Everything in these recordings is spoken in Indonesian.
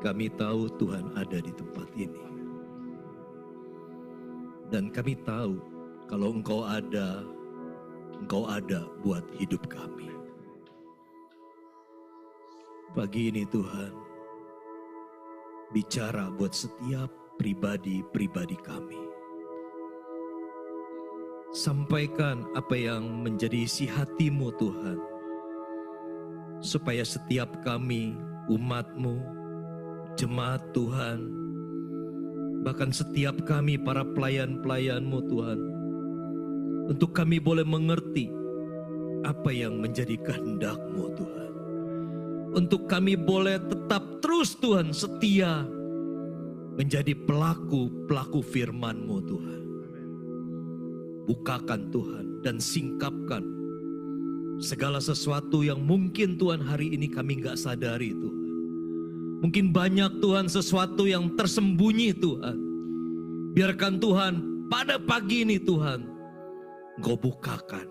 Kami tahu Tuhan ada di tempat ini. Dan kami tahu kalau Engkau ada buat hidup kami. Pagi ini Tuhan, bicara buat setiap pribadi-pribadi kami. Sampaikan apa yang menjadi isi hati-Mu Tuhan, supaya setiap kami, umat-Mu, jemaat Tuhan, bahkan setiap kami para pelayan-pelayan-Mu Tuhan, untuk kami boleh mengerti apa yang menjadi kehendak-Mu Tuhan. Untuk kami boleh tetap terus Tuhan setia menjadi pelaku firman-Mu Tuhan. Bukakan Tuhan dan singkapkan segala sesuatu yang mungkin Tuhan hari ini kami gak sadari Tuhan. Mungkin banyak Tuhan sesuatu yang tersembunyi Tuhan. Biarkan Tuhan pada pagi ini Tuhan, Engkau bukakan,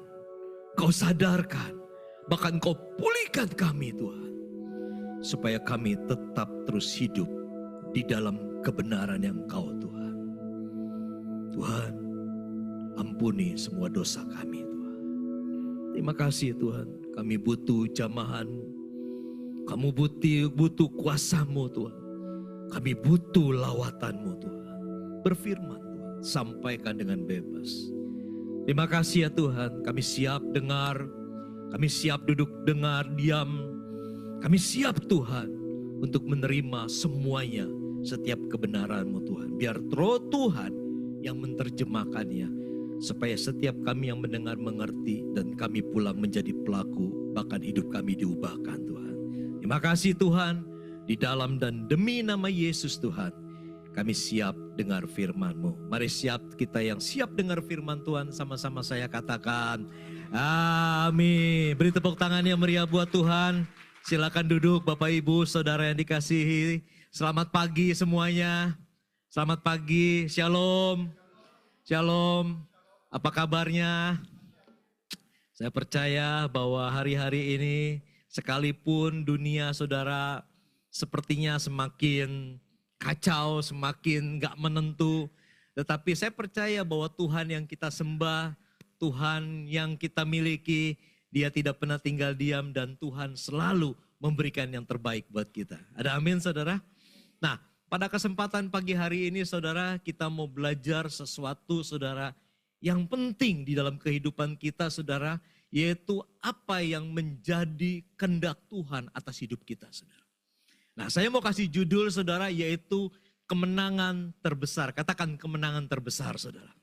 Engkau sadarkan, bahkan Engkau pulihkan kami Tuhan. Supaya kami tetap terus hidup di dalam kebenaran yang Engkau Tuhan. Tuhan, ampuni semua dosa kami Tuhan. Terima kasih Tuhan, kami butuh jamahan-Mu. Kamu butuh kuasa-Mu Tuhan. Kami butuh lawatan-Mu Tuhan. Berfirman Tuhan, sampaikan dengan bebas. Terima kasih ya Tuhan, kami siap dengar, kami siap duduk dengar, diam. Kami siap Tuhan untuk menerima semuanya, setiap kebenaran-Mu Tuhan. Biar Roh Tuhan yang menerjemahkannya, supaya setiap kami yang mendengar mengerti dan kami pulang menjadi pelaku, bahkan hidup kami diubahkan Tuhan. Terima kasih Tuhan, di dalam dan demi nama Yesus Tuhan, kami siap dengar firman-Mu. Mari kita yang siap dengar firman Tuhan, sama-sama saya katakan, amin. Beri tepuk tangan yang meriah buat Tuhan. Silakan duduk Bapak Ibu Saudara yang dikasihi. Selamat pagi semuanya. Selamat pagi, shalom. Shalom, apa kabarnya? Saya percaya bahwa hari-hari ini sekalipun dunia saudara sepertinya semakin kacau, semakin gak menentu. Tetapi saya percaya bahwa Tuhan yang kita sembah, Tuhan yang kita miliki, Dia tidak pernah tinggal diam dan Tuhan selalu memberikan yang terbaik buat kita. Ada amin saudara? Nah, pada kesempatan pagi hari ini saudara, kita mau belajar sesuatu saudara yang penting di dalam kehidupan kita saudara, yaitu apa yang menjadi kehendak Tuhan atas hidup kita saudara. Nah, saya mau kasih judul saudara, yaitu kemenangan terbesar. Katakan kemenangan terbesar saudara.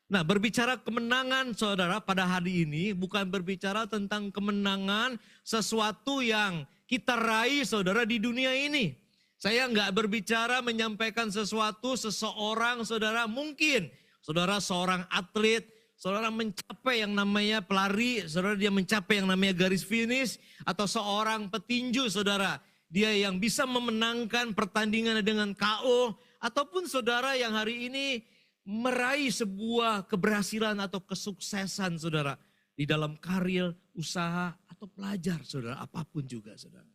Nah, berbicara kemenangan saudara pada hari ini bukan berbicara tentang kemenangan sesuatu yang kita raih saudara di dunia ini. Saya nggak berbicara menyampaikan sesuatu seseorang saudara, mungkin saudara seorang atlet, saudara mencapai yang namanya pelari, saudara dia mencapai yang namanya garis finish, atau seorang petinju saudara, dia yang bisa memenangkan pertandingan dengan KO, ataupun saudara yang hari ini meraih sebuah keberhasilan atau kesuksesan saudara di dalam karir, usaha, atau pelajar saudara, apapun juga saudara.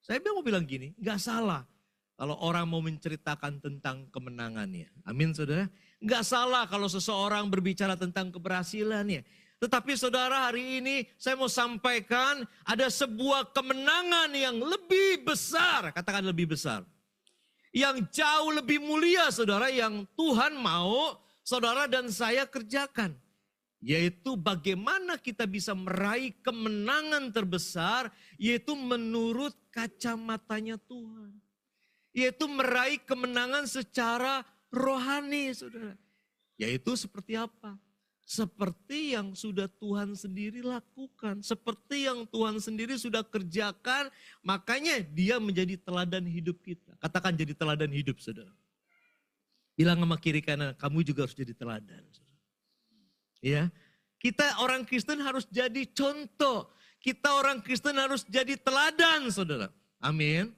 Saya mau bilang gini, gak salah kalau orang mau menceritakan tentang kemenangannya. Amin saudara. Gak salah kalau seseorang berbicara tentang keberhasilannya. Tetapi saudara, hari ini saya mau sampaikan ada sebuah kemenangan yang lebih besar. Katakan lebih besar. Yang jauh lebih mulia saudara, yang Tuhan mau saudara dan saya kerjakan. Yaitu bagaimana kita bisa meraih kemenangan terbesar, yaitu menurut kacamatanya Tuhan. Yaitu meraih kemenangan secara rohani saudara. Yaitu seperti apa? Seperti yang sudah Tuhan sendiri lakukan. Seperti yang Tuhan sendiri sudah kerjakan. Makanya dia menjadi teladan hidup kita. Katakan jadi teladan hidup saudara. Bilang sama kiri kanan, kamu juga harus jadi teladan saudara. Ya, kita orang Kristen harus jadi contoh. Kita orang Kristen harus jadi teladan saudara. Amin.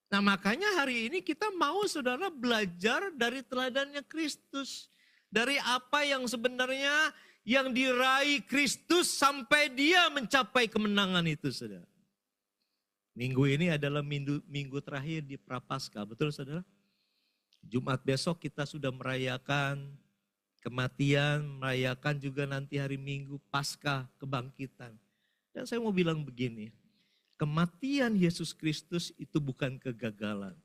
Nah makanya hari ini kita mau saudara belajar dari teladannya Kristus. Dari apa yang sebenarnya yang diraih Kristus sampai dia mencapai kemenangan itu saudara. Minggu ini adalah minggu terakhir di Prapaskah, betul saudara? Jumat besok kita sudah merayakan kematian, merayakan juga nanti hari Minggu Paskah kebangkitan. Dan saya mau bilang begini, kematian Yesus Kristus itu bukan kegagalan.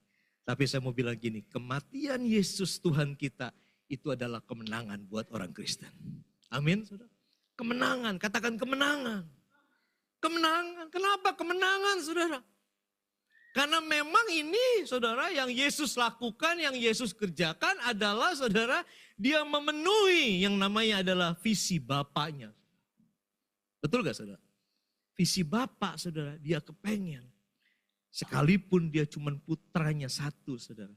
Tapi saya mau bilang gini, kematian Yesus Tuhan kita itu adalah kemenangan buat orang Kristen. Amin, saudara. Kemenangan, katakan kemenangan. Kemenangan, kenapa kemenangan saudara? Karena memang ini saudara yang Yesus lakukan, yang Yesus kerjakan adalah saudara, dia memenuhi yang namanya adalah visi Bapaknya. Betul gak saudara? Visi Bapak saudara, dia kepengen. Sekalipun dia cuma putranya satu saudara.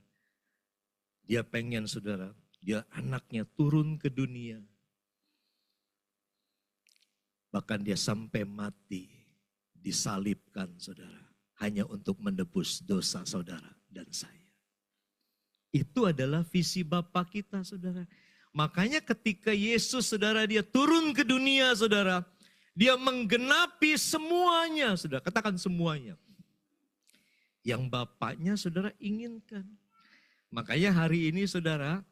Dia pengen saudara, dia anaknya turun ke dunia. Bahkan dia sampai mati, disalibkan saudara. Hanya untuk menebus dosa saudara dan saya. Itu adalah visi Bapa kita saudara. Makanya ketika Yesus saudara dia turun ke dunia saudara. Dia menggenapi semuanya saudara. Katakan semuanya. Yang Bapaknya saudara inginkan. Makanya hari ini saudara.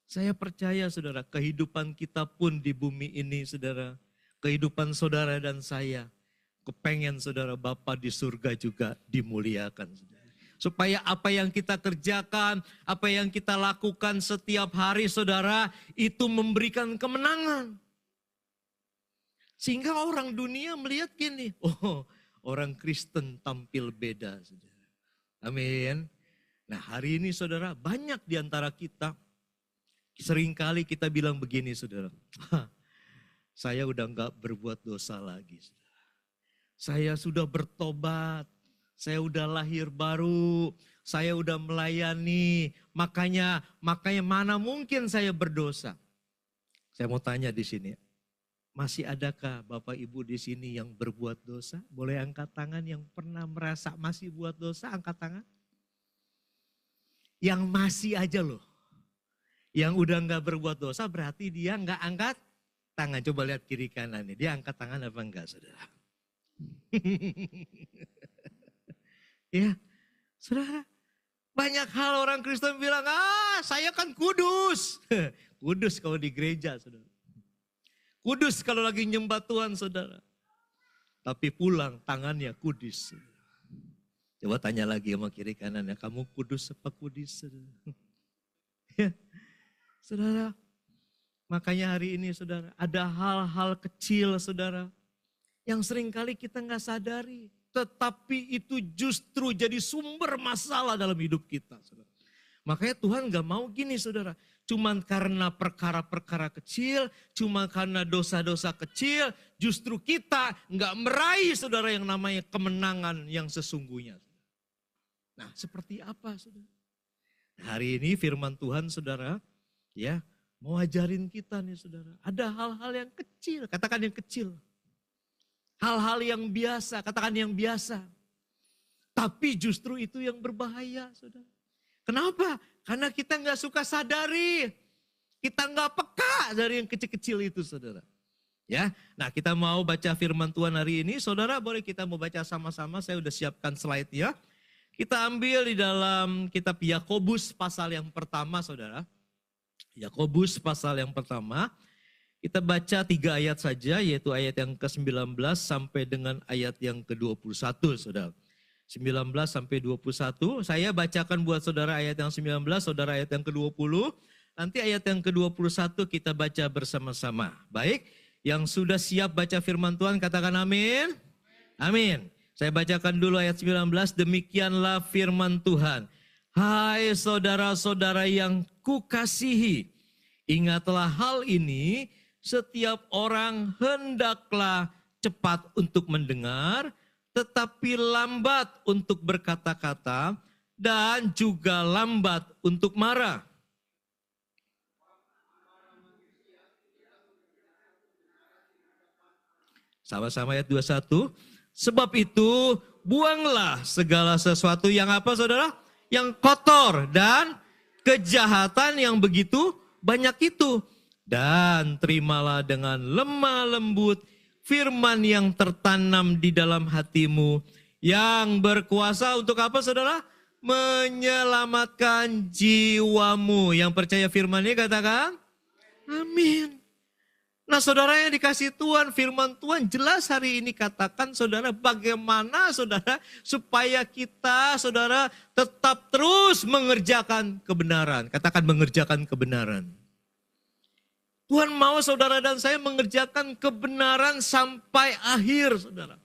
Saya percaya saudara kehidupan kita pun di bumi ini saudara. Kehidupan saudara dan saya. Kepengen saudara Bapa di surga juga dimuliakan. Saudara. Supaya apa yang kita kerjakan, apa yang kita lakukan setiap hari saudara, itu memberikan kemenangan. Sehingga orang dunia melihat gini, oh orang Kristen tampil beda. Saudara. Amin. Nah hari ini saudara banyak di antara kita, seringkali kita bilang begini saudara, saya udah gak berbuat dosa lagi saudara. Saya sudah bertobat, saya udah lahir baru, saya udah melayani, makanya mana mungkin saya berdosa. Saya mau tanya di sini, masih adakah Bapak Ibu di sini yang berbuat dosa? Boleh angkat tangan yang pernah merasa masih buat dosa, angkat tangan. Yang masih aja loh, yang udah gak berbuat dosa berarti dia gak angkat tangan. Coba lihat kiri kanan nih, dia angkat tangan apa enggak saudara? Ya, saudara, banyak hal orang Kristen bilang, saya kan kudus. Kudus kalau di gereja, saudara. Kudus kalau lagi nyembah Tuhan, saudara. Tapi pulang tangannya kudus. Saudara. Coba tanya lagi sama kiri kanannya, kamu kudus apa kudus? Saudara? Ya, saudara, makanya hari ini saudara, ada hal-hal kecil saudara, yang seringkali kita nggak sadari. Tetapi itu justru jadi sumber masalah dalam hidup kita. Saudara. Makanya Tuhan nggak mau gini saudara. Cuman karena perkara-perkara kecil, cuma karena dosa-dosa kecil, justru kita nggak meraih saudara yang namanya kemenangan yang sesungguhnya. Nah seperti apa saudara? Hari ini firman Tuhan saudara, ya mau ajarin kita nih saudara. Ada hal-hal yang kecil, katakan yang kecil. Hal-hal yang biasa, katakan yang biasa. Tapi justru itu yang berbahaya, saudara. Kenapa? Karena kita nggak suka sadari. Kita nggak peka dari yang kecil-kecil itu, saudara. Ya, nah kita mau baca firman Tuhan hari ini. Saudara, boleh kita mau baca sama-sama. Saya udah siapkan slide ya. Kita ambil di dalam kitab Yakobus pasal yang pertama, saudara. Yakobus pasal yang pertama. Kita baca 3 ayat saja, yaitu ayat yang ke-19 sampai dengan ayat yang ke-21, saudara. 19 sampai 21, saya bacakan buat saudara ayat yang 19, saudara ayat yang ke-20. Nanti ayat yang ke-21 kita baca bersama-sama. Baik, yang sudah siap baca firman Tuhan katakan amin. Amin. Saya bacakan dulu ayat 19, demikianlah firman Tuhan. Hai saudara-saudara yang kukasihi, ingatlah hal ini, setiap orang hendaklah cepat untuk mendengar, tetapi lambat untuk berkata-kata, dan juga lambat untuk marah. Sama-sama ayat 21. Sebab itu buanglah segala sesuatu yang apa saudara? Yang kotor dan kejahatan yang begitu banyak itu. Dan terimalah dengan lemah lembut firman yang tertanam di dalam hatimu, Yang berkuasa untuk apa saudara? Menyelamatkan jiwamu. Yang percaya firman-Nya katakan, amin. Nah saudara yang dikasih Tuhan, firman Tuhan jelas hari ini katakan saudara bagaimana saudara supaya kita saudara tetap terus mengerjakan kebenaran. Katakan mengerjakan kebenaran. Tuhan mau saudara dan saya mengerjakan kebenaran sampai akhir saudara.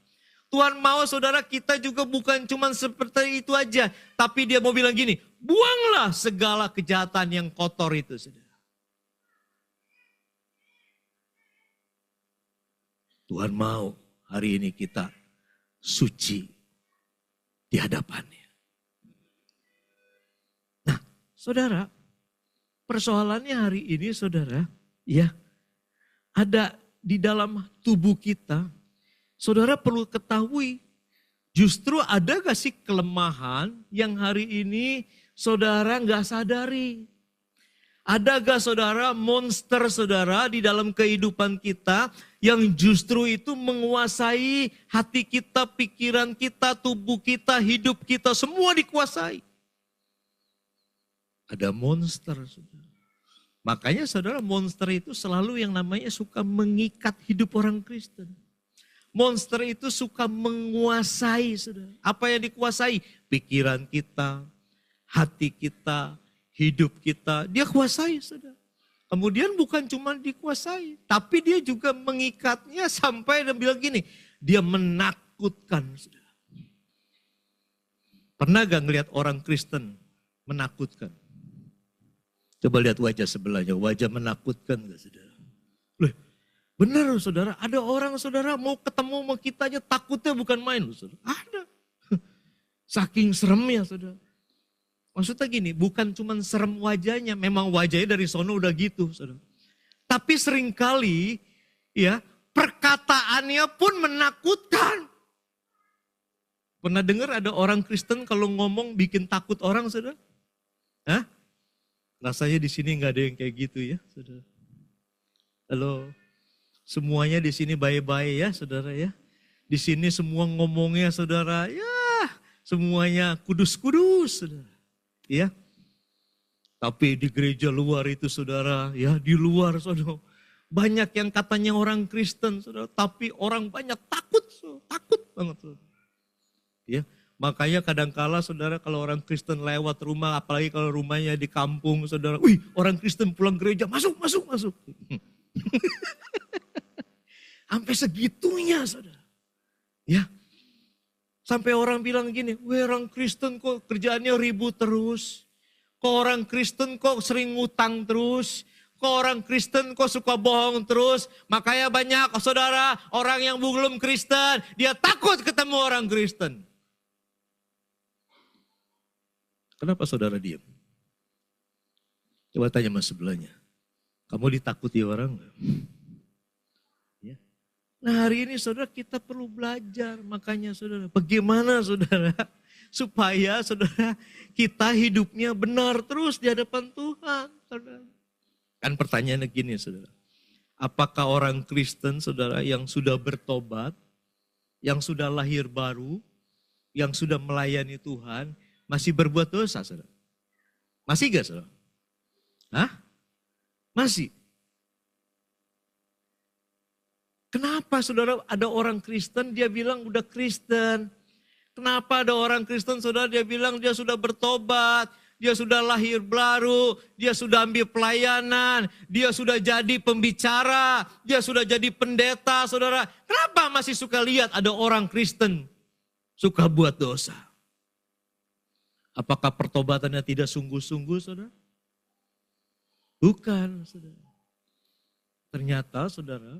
Tuhan mau saudara kita juga bukan cuma seperti itu aja. Tapi dia mau bilang gini, buanglah segala kejahatan yang kotor itu saudara. Tuhan mau hari ini kita suci di hadapannya. Nah saudara, persoalannya hari ini saudara, ya ada di dalam tubuh kita. Saudara perlu ketahui, justru ada gak sih kelemahan yang hari ini saudara gak sadari? Ada gak saudara monster saudara di dalam kehidupan kita yang justru itu menguasai hati kita, pikiran kita, tubuh kita, hidup kita, semua dikuasai. Ada monster saudara. Makanya saudara monster itu selalu yang namanya suka mengikat hidup orang Kristen. Monster itu suka menguasai, saudara. Apa yang dikuasai? Pikiran kita, hati kita, hidup kita. Dia kuasai, saudara. Kemudian bukan cuma dikuasai, tapi dia juga mengikatnya sampai dan bilang gini, dia menakutkan, saudara. Pernah gak ngelihat orang Kristen menakutkan? Coba lihat wajah sebelahnya, wajah menakutkan gak, saudara? Loh, benar saudara, ada orang saudara mau ketemu sama kita aja takutnya bukan main loh saudara. Ada. Saking seremnya saudara. Maksudnya gini, bukan cuma serem wajahnya, memang wajahnya dari sono udah gitu saudara. Tapi seringkali ya perkataannya pun menakutkan. Pernah dengar ada orang Kristen kalau ngomong bikin takut orang saudara? Hah? Rasanya di sini nggak ada yang kayak gitu ya saudara. Halo. Semuanya di sini baik-baik ya saudara ya. Di sini semua ngomongnya saudara ya semuanya kudus-kudus saudara. Ya. Tapi di gereja luar itu saudara ya di luar saudara. Banyak yang katanya orang Kristen saudara. Tapi orang banyak takut saudara. Takut banget saudara. Ya. Makanya kadangkala saudara kalau orang Kristen lewat rumah apalagi kalau rumahnya di kampung saudara. Wih orang Kristen pulang gereja masuk. Sampai segitunya saudara. Ya. Sampai orang bilang gini, weh orang Kristen kok kerjaannya ribut terus. Kok orang Kristen kok sering ngutang terus. Kok orang Kristen kok suka bohong terus. Makanya banyak saudara orang yang belum Kristen. Dia takut ketemu orang Kristen. Kenapa saudara diam? Coba tanya sama sebelahnya. Kamu ditakuti orang enggak? Nah hari ini saudara kita perlu belajar makanya saudara. Bagaimana saudara supaya saudara kita hidupnya benar terus di hadapan Tuhan. Saudara. Kan pertanyaannya gini saudara. Apakah orang Kristen saudara yang sudah bertobat, yang sudah lahir baru, yang sudah melayani Tuhan masih berbuat dosa saudara? Masih gak saudara? Hah? Masih. Kenapa saudara ada orang Kristen dia bilang udah Kristen. Kenapa ada orang Kristen saudara dia bilang dia sudah bertobat. Dia sudah lahir baru, dia sudah ambil pelayanan, dia sudah jadi pembicara, dia sudah jadi pendeta saudara. Kenapa masih suka lihat ada orang Kristen suka buat dosa? Apakah pertobatannya tidak sungguh-sungguh saudara? Bukan saudara. Ternyata saudara,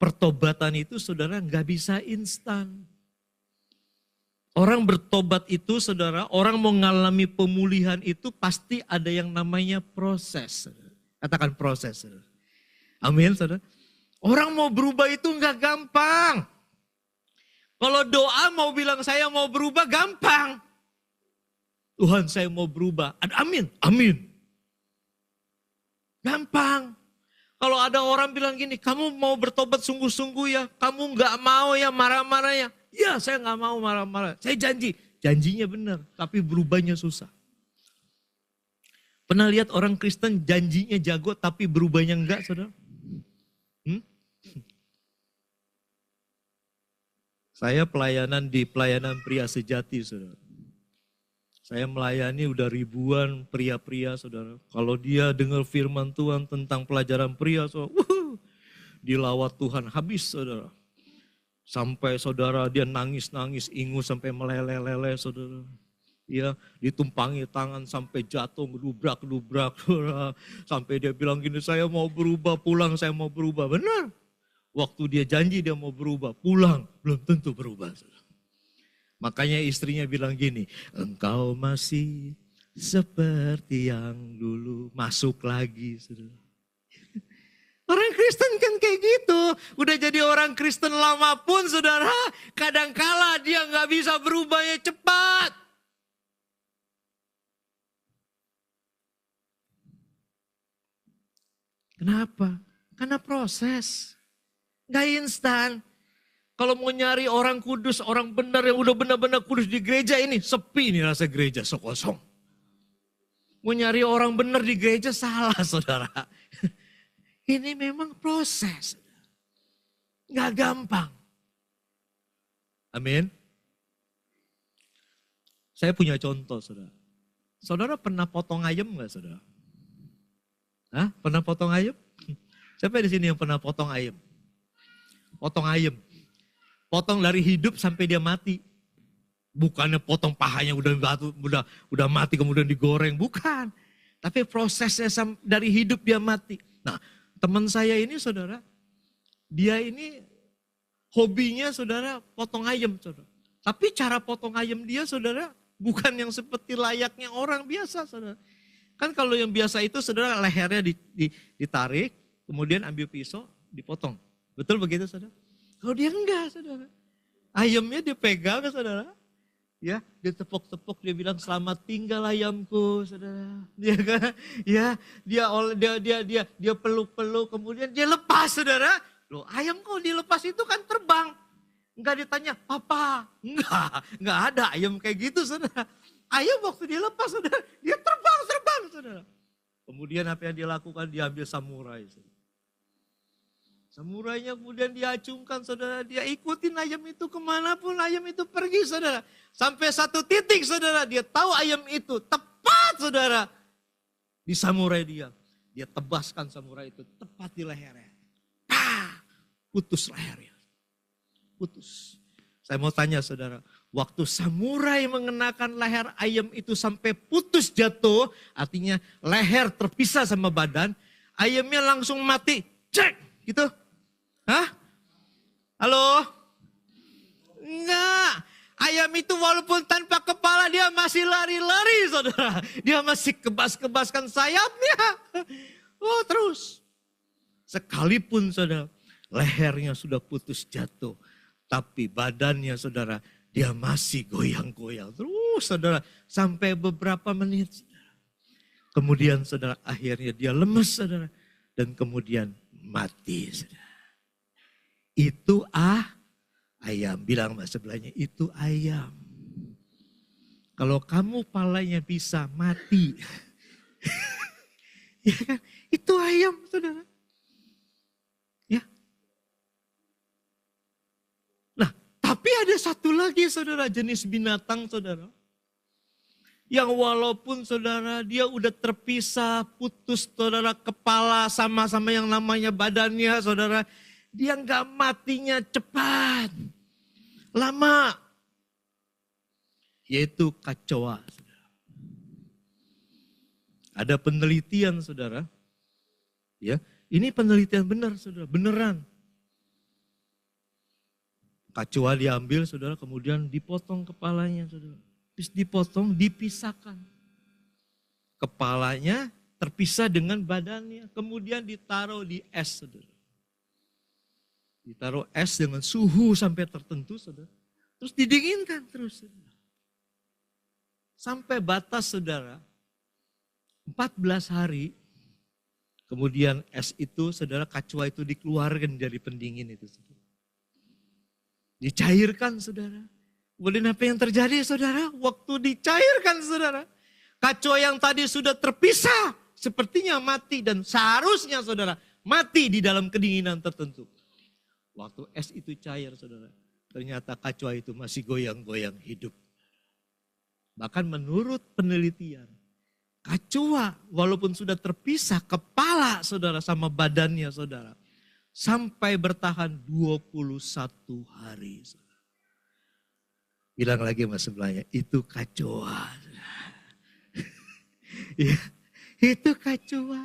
pertobatan itu saudara nggak bisa instan. Orang bertobat itu saudara, orang mau mengalami pemulihan itu pasti ada yang namanya proses. Saudara. Katakan proses. Saudara. Amin saudara. Orang mau berubah itu nggak gampang. Kalau doa mau bilang saya mau berubah gampang. Tuhan saya mau berubah. Amin, amin. Gampang. Kalau ada orang bilang gini, kamu mau bertobat sungguh-sungguh ya, kamu nggak mau ya marah-marah ya. Ya saya nggak mau marah-marah, saya janji. Janjinya benar, tapi berubahnya susah. Pernah lihat orang Kristen janjinya jago tapi berubahnya enggak, saudara? Saya pelayanan di pelayanan pria sejati, saudara. Saya melayani udah ribuan pria-pria, saudara. Kalau dia dengar firman Tuhan tentang pelajaran pria, saudara, dilawat Tuhan habis, saudara. Sampai saudara dia nangis-nangis, ingus sampai meleleh-leleh, saudara. Ya, ditumpangi tangan sampai jatuh, gedubrak-gedubrak, saudara. Sampai dia bilang gini, saya mau berubah, pulang saya mau berubah. Benar. Waktu dia janji dia mau berubah, pulang belum tentu berubah. Makanya istrinya bilang gini, engkau masih seperti yang dulu, masuk lagi. Saudara. Orang Kristen kan kayak gitu, udah jadi orang Kristen lama pun saudara, kadangkala dia nggak bisa berubahnya cepat. Kenapa? Karena proses. Gak instan. Kalau mau nyari orang kudus, orang benar yang udah benar-benar kudus di gereja ini, sepi nih rasa gereja, sekosong. Mau nyari orang benar di gereja salah, saudara. Ini memang proses. Gak gampang. Amin. Saya punya contoh, saudara. Saudara pernah potong ayam gak, saudara? Hah? Pernah potong ayam? Siapa di sini yang pernah potong ayam? Potong ayam. Potong dari hidup sampai dia mati. Bukannya potong pahanya udah mati kemudian digoreng, bukan. Tapi prosesnya dari hidup dia mati. Nah, teman saya ini saudara, dia ini hobinya saudara potong ayam, saudara. Tapi cara potong ayam dia saudara bukan yang seperti layaknya orang biasa, saudara. Kan kalau yang biasa itu saudara lehernya ditarik, kemudian ambil pisau, dipotong. Betul begitu, saudara? Kalau dia enggak, saudara. Ayamnya dia pegang, saudara. Ya, dia tepuk-tepuk, dia bilang selamat tinggal ayamku, saudara. Dia kan, ya, dia peluk-peluk, kemudian dia lepas, saudara. Loh, ayam kok dilepas itu kan terbang. Enggak ditanya, papa. Enggak ada ayam kayak gitu, saudara. Ayam waktu dia lepas, saudara, dia terbang, saudara. Kemudian apa yang dia lakukan, dia ambil samurai, saudara. Samurainya kemudian diacungkan, saudara. Dia ikutin ayam itu kemanapun ayam itu pergi, saudara. Sampai satu titik, saudara. Dia tahu ayam itu tepat, saudara. Di samurai dia. Dia tebaskan samurai itu tepat di lehernya. Putus lehernya. Putus. Saya mau tanya, saudara. Waktu samurai mengenakan leher ayam itu sampai putus jatuh. Artinya leher terpisah sama badan. Ayamnya langsung mati. Cek! Gitu. Hah? Halo? Enggak. Ayam itu walaupun tanpa kepala dia masih lari-lari, saudara. Dia masih kebas-kebaskan sayapnya. Oh, terus. Sekalipun, saudara, lehernya sudah putus jatuh. Tapi badannya, saudara, dia masih goyang-goyang. Terus, saudara, sampai beberapa menit, saudara. Kemudian, saudara, akhirnya dia lemes, saudara. Dan kemudian mati, saudara. Itu ayam. Bilang mas sebelahnya, itu ayam. Kalau kamu palanya bisa mati. Ya kan? Itu ayam, saudara. Ya. Nah, tapi ada satu lagi, saudara, jenis binatang, saudara. Yang walaupun, saudara, dia udah terpisah, putus, saudara, kepala sama-sama yang namanya badannya, saudara. Dia nggak matinya cepat, lama. Yaitu kecoa, saudara. Ada penelitian, saudara. Ya, ini penelitian benar, saudara, beneran. Kecoa diambil, saudara, kemudian dipotong kepalanya, saudara. Terus dipotong, dipisahkan. Kepalanya terpisah dengan badannya, kemudian ditaruh di es, saudara. Ditaruh es dengan suhu sampai tertentu, saudara. Terus didinginkan terus, saudara. Sampai batas, saudara, 14 hari. Kemudian es itu, saudara, kecoa itu dikeluarkan dari pendingin itu, saudara. Dicairkan saudara. Kemudian apa yang terjadi saudara? Waktu dicairkan saudara. Kacoa yang tadi sudah terpisah sepertinya mati dan seharusnya saudara mati di dalam kedinginan tertentu. Waktu es itu cair saudara, ternyata kacoa itu masih goyang-goyang hidup. Bahkan menurut penelitian, kacoa walaupun sudah terpisah kepala saudara sama badannya saudara, sampai bertahan 21 hari. Saudara. Bilang lagi mas sebelahnya, itu kacoa. Ya, itu kacoa.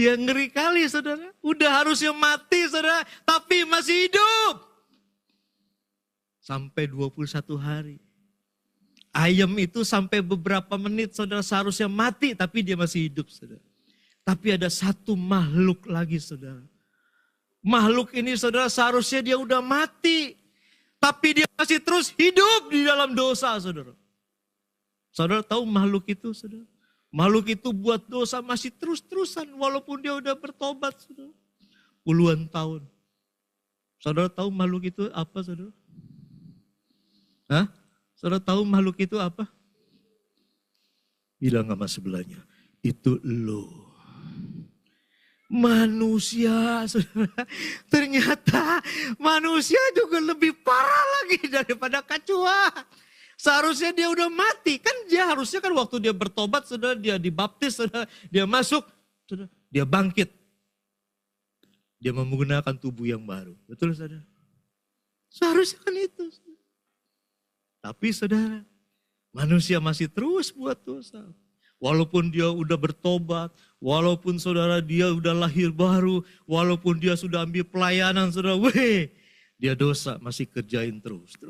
Ya ngeri kali saudara. Udah harusnya mati saudara. Tapi masih hidup. Sampai 21 hari. Ayam itu sampai beberapa menit saudara seharusnya mati. Tapi dia masih hidup saudara. Tapi ada satu makhluk lagi saudara. Makhluk ini saudara seharusnya dia udah mati. Tapi dia masih terus hidup di dalam dosa saudara. Saudara tahu makhluk itu saudara. Makhluk itu buat dosa masih terus-terusan walaupun dia udah bertobat saudara. Puluhan tahun. Saudara tahu makhluk itu apa saudara? Hah? Saudara tahu makhluk itu apa? Bilang sama sebelahnya, itu lo. Manusia saudara. Ternyata manusia juga lebih parah lagi daripada kacoa. Seharusnya dia udah mati. Kan dia harusnya kan waktu dia bertobat, saudara, dia dibaptis, saudara, dia masuk, saudara, dia bangkit. Dia menggunakan tubuh yang baru. Betul saudara? Seharusnya kan itu. Saudara. Tapi saudara, manusia masih terus buat dosa. Walaupun dia udah bertobat, walaupun saudara dia udah lahir baru, walaupun dia sudah ambil pelayanan, saudara, dia dosa masih kerjain terus.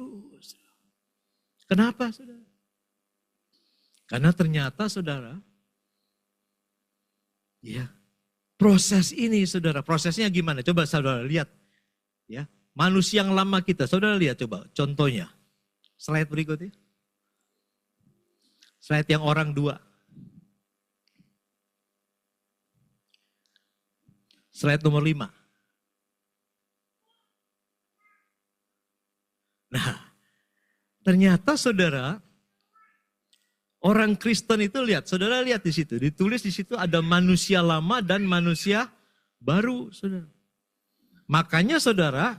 Kenapa saudara? Karena ternyata saudara, ya proses ini saudara, prosesnya gimana? Coba saudara lihat, ya manusia yang lama kita, saudara lihat coba contohnya. Slide berikutnya. Slide yang orang dua. Slide nomor 5. Nah. Ternyata saudara, orang Kristen itu lihat, saudara lihat di situ, ditulis di situ ada manusia lama dan manusia baru, saudara. Makanya saudara,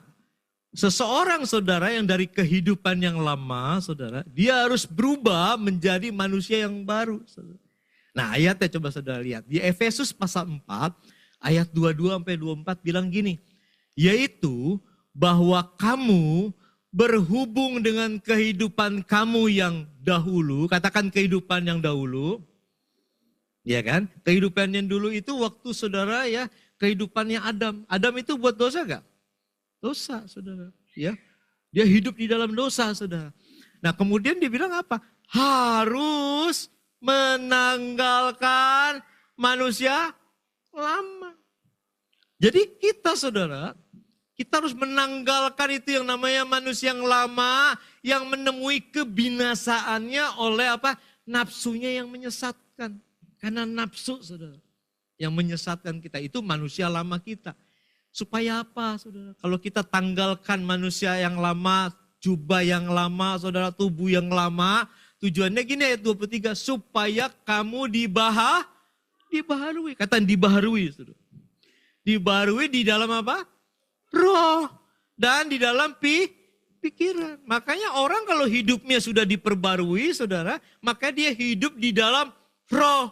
seseorang saudara yang dari kehidupan yang lama, saudara, dia harus berubah menjadi manusia yang baru. Saudara. Nah ayatnya coba saudara lihat, di Efesus pasal 4, ayat 22-24 bilang gini, yaitu bahwa kamu berhubung dengan kehidupan kamu yang dahulu, katakan kehidupan yang dahulu, ya kan? Kehidupan yang dulu itu waktu saudara ya, kehidupannya Adam. Adam itu buat dosa gak? Dosa saudara, ya. Dia hidup di dalam dosa saudara. Nah kemudian dia bilang apa? Harus menanggalkan manusia lama. Jadi kita saudara, kita harus menanggalkan itu yang namanya manusia yang lama yang menemui kebinasaannya oleh apa? Nafsunya yang menyesatkan. Karena nafsu saudara yang menyesatkan kita itu manusia lama kita. Supaya apa saudara? Kalau kita tanggalkan manusia yang lama, jubah yang lama, saudara tubuh yang lama. Tujuannya gini ayat 23, supaya kamu dibaharui. Kata dibaharui saudara. Dibaharui di dalam apa? Roh dan di dalam pikiran. Makanya orang kalau hidupnya sudah diperbarui saudara, maka dia hidup di dalam roh.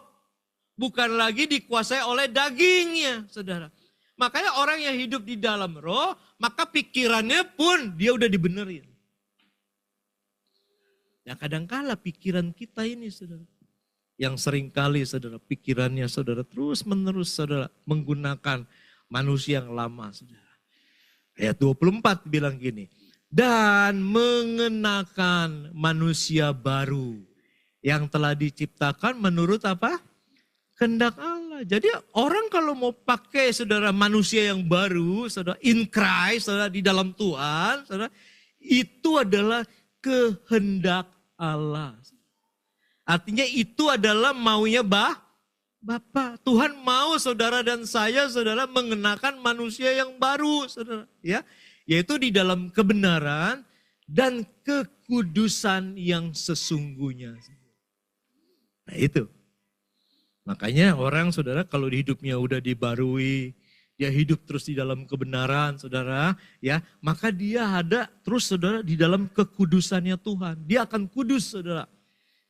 Bukan lagi dikuasai oleh dagingnya saudara. Makanya orang yang hidup di dalam roh, maka pikirannya pun dia udah dibenerin. Ya kadangkala pikiran kita ini saudara, yang seringkali saudara pikirannya saudara terus menerus saudara menggunakan manusia yang lama saudara. Ayat 24 bilang gini, dan mengenakan manusia baru yang telah diciptakan menurut apa? Kehendak Allah. Jadi orang kalau mau pakai saudara manusia yang baru, saudara in Christ, saudara di dalam Tuhan, saudara itu adalah kehendak Allah. Artinya itu adalah maunya Bapa. Tuhan mau saudara dan saya saudara mengenakan manusia yang baru saudara. Ya, Yaitu di dalam kebenaran dan kekudusan yang sesungguhnya. Nah itu. Makanya orang saudara kalau di hidupnya udah dibarui, dia hidup terus di dalam kebenaran saudara, ya, maka dia ada terus saudara di dalam kekudusannya Tuhan. Dia akan kudus saudara.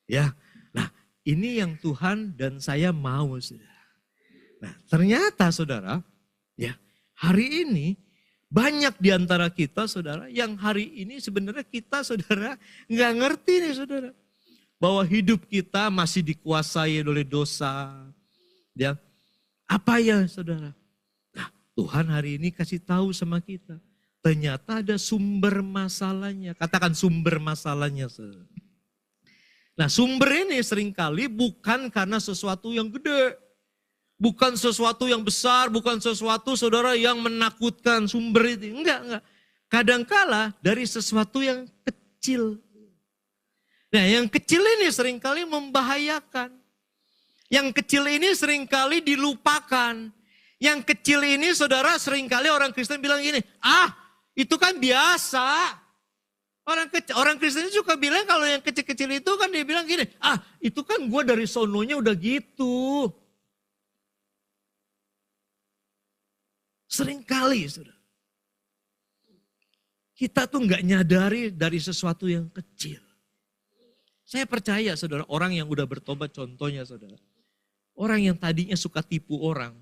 Ya. Nah, ini yang Tuhan dan saya mau saudara. Nah, ternyata saudara, ya, hari ini banyak di antara kita saudara yang hari ini sebenarnya kita saudara nggak ngerti nih saudara. Bahwa hidup kita masih dikuasai oleh dosa. Ya. Apa ya saudara? Nah, Tuhan hari ini kasih tahu sama kita. Ternyata ada sumber masalahnya. Katakan sumber masalahnya saudara. Nah, sumber ini seringkali bukan karena sesuatu yang gede. Bukan sesuatu yang besar, bukan sesuatu saudara yang menakutkan sumber itu. Enggak. Kadangkala dari sesuatu yang kecil. Nah, yang kecil ini seringkali membahayakan. Yang kecil ini seringkali dilupakan. Yang kecil ini saudara seringkali orang Kristen bilang gini, itu kan biasa. Orang Kristen juga bilang kalau yang kecil-kecil itu kan dia bilang gini, itu kan gue dari sononya udah gitu. Seringkali saudara. Kita tuh gak nyadari dari sesuatu yang kecil. Saya percaya saudara, orang yang udah bertobat contohnya saudara. Orang yang tadinya suka tipu orang.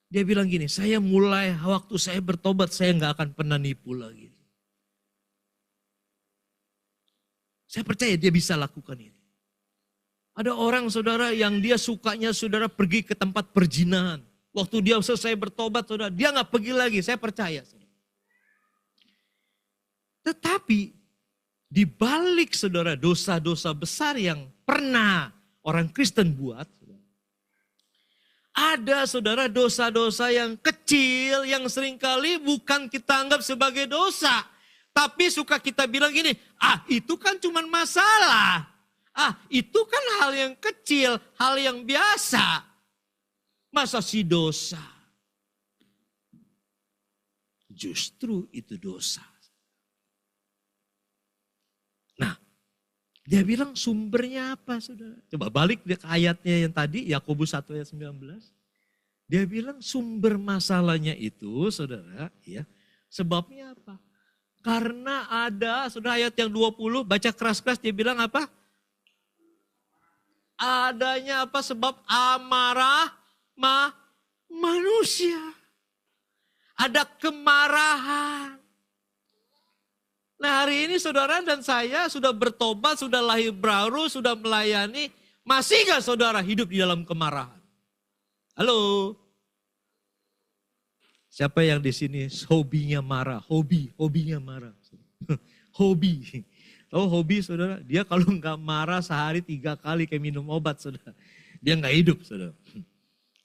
Dia bilang gini, saya mulai waktu saya bertobat saya gak akan pernah nipu lagi. Saya percaya dia bisa lakukan ini. Ada orang saudara yang dia sukanya saudara pergi ke tempat perzinahan. Waktu dia selesai bertobat saudara, dia gak pergi lagi, saya percaya. Saudara. Tetapi di balik saudara dosa-dosa besar yang pernah orang Kristen buat. Ada saudara dosa-dosa yang kecil yang seringkali bukan kita anggap sebagai dosa. Tapi suka kita bilang gini, itu kan cuma masalah. Itu kan hal yang kecil, hal yang biasa. Masa sih dosa? Justru itu dosa. Nah, dia bilang sumbernya apa saudara? Coba balik ke ayatnya yang tadi, Yakobus 1 ayat 19. Dia bilang sumber masalahnya itu saudara, ya sebabnya apa? Karena ada, saudara ayat yang 20, baca keras-keras dia bilang apa? Adanya apa? Sebab amarah manusia. Ada kemarahan. Nah hari ini saudara dan saya sudah bertobat, sudah lahir baru, sudah melayani. Masih gak saudara hidup di dalam kemarahan? Halo? Siapa yang di sini hobinya marah? Hobinya marah. Hobi. Oh hobi saudara, dia kalau nggak marah sehari 3 kali kayak minum obat saudara. Dia nggak hidup saudara.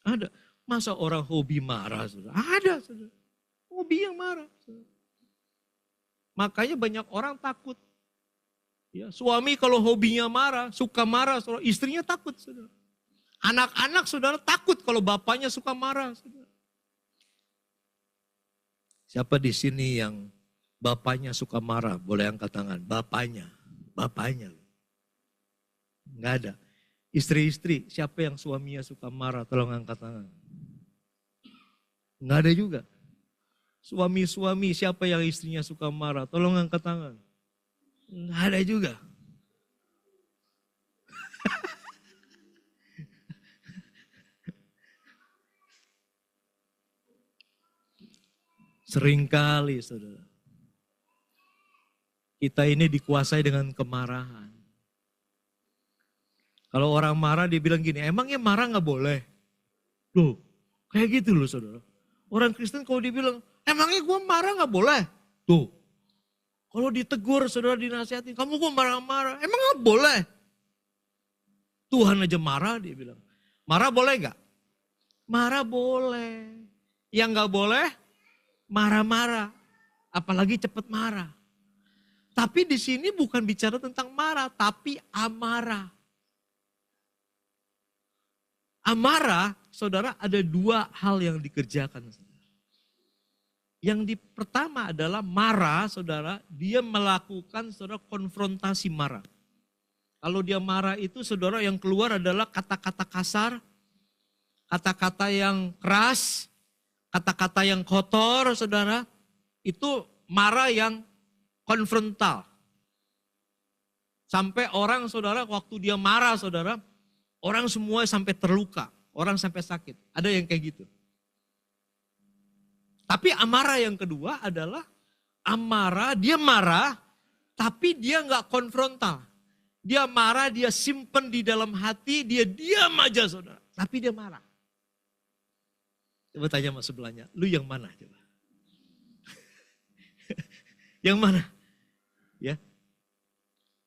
Ada. Masa orang hobi marah saudara? Ada saudara. Hobi yang marah. Saudara. Makanya banyak orang takut. Ya, suami kalau hobinya marah, suka marah, saudara, istrinya takut saudara. Anak-anak saudara takut kalau bapaknya suka marah saudara. Siapa di sini yang bapaknya suka marah? Boleh angkat tangan. Bapaknya. Enggak ada. Istri-istri, siapa yang suaminya suka marah? Tolong angkat tangan. Enggak ada juga. Suami-suami, siapa yang istrinya suka marah? Tolong angkat tangan. Enggak ada juga. Seringkali saudara, kita ini dikuasai dengan kemarahan. Kalau orang marah dia bilang gini, emangnya marah gak boleh? Loh, kayak gitu loh saudara. Orang Kristen kalau dibilang, emangnya gue marah gak boleh? Tuh, kalau ditegur saudara dinasihatin, kamu kok marah-marah? Emang gak boleh? Tuhan aja marah dia bilang. Marah boleh gak? Marah boleh. Yang gak boleh, marah-marah, apalagi cepat marah. Tapi di sini bukan bicara tentang marah, tapi amarah. Amarah, saudara, ada 2 hal yang dikerjakan. Pertama adalah marah, saudara. Dia melakukan, saudara, konfrontasi marah. Kalau dia marah itu, saudara, yang keluar adalah kata-kata kasar, kata-kata yang keras, kata-kata yang kotor, saudara. Itu marah yang konfrontal. Sampai orang, saudara, waktu dia marah, saudara, orang semua sampai terluka, orang sampai sakit. Ada yang kayak gitu. Tapi amarah yang kedua adalah amarah, dia marah, tapi dia nggak konfrontal. Dia marah, dia simpen di dalam hati, dia diam aja, saudara. Tapi dia marah. Coba tanya sama sebelahnya, lu yang mana coba? Yang mana? Ya.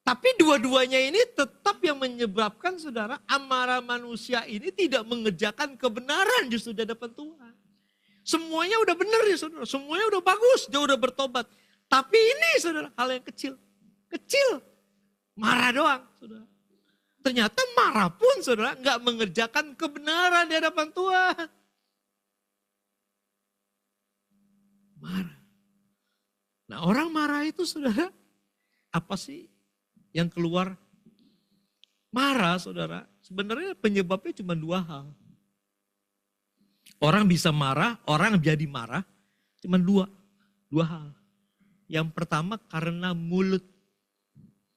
Tapi dua-duanya ini tetap yang menyebabkan, saudara, amarah manusia ini tidak mengerjakan kebenaran justru di hadapan Tuhan. Semuanya udah benar ya, saudara. Semuanya udah bagus, dia udah bertobat. Tapi ini, saudara, hal yang kecil. Kecil. Marah doang, saudara. Ternyata marah pun, saudara, nggak mengerjakan kebenaran di hadapan Tuhan. Marah. Nah, orang marah itu, saudara, apa sih yang keluar? Marah, saudara, sebenarnya penyebabnya cuma dua hal. Orang bisa marah, orang jadi marah, cuma dua hal. Yang pertama karena mulut.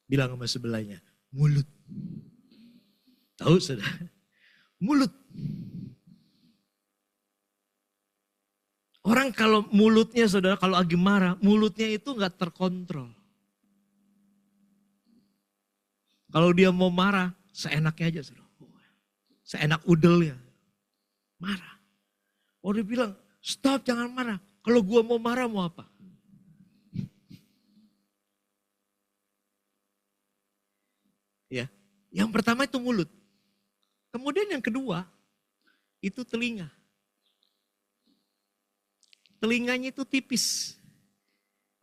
Bilang sama sebelahnya, mulut. Tahu, saudara? Mulut. Orang kalau mulutnya, saudara, kalau lagi marah, mulutnya itu gak terkontrol. Kalau dia mau marah, seenaknya aja, saudara. Seenak udelnya. Marah. Oh, dia bilang, stop, jangan marah. Kalau gua mau marah, mau apa? Ya, yang pertama itu mulut. Kemudian yang kedua, itu telinga. Telinganya itu tipis.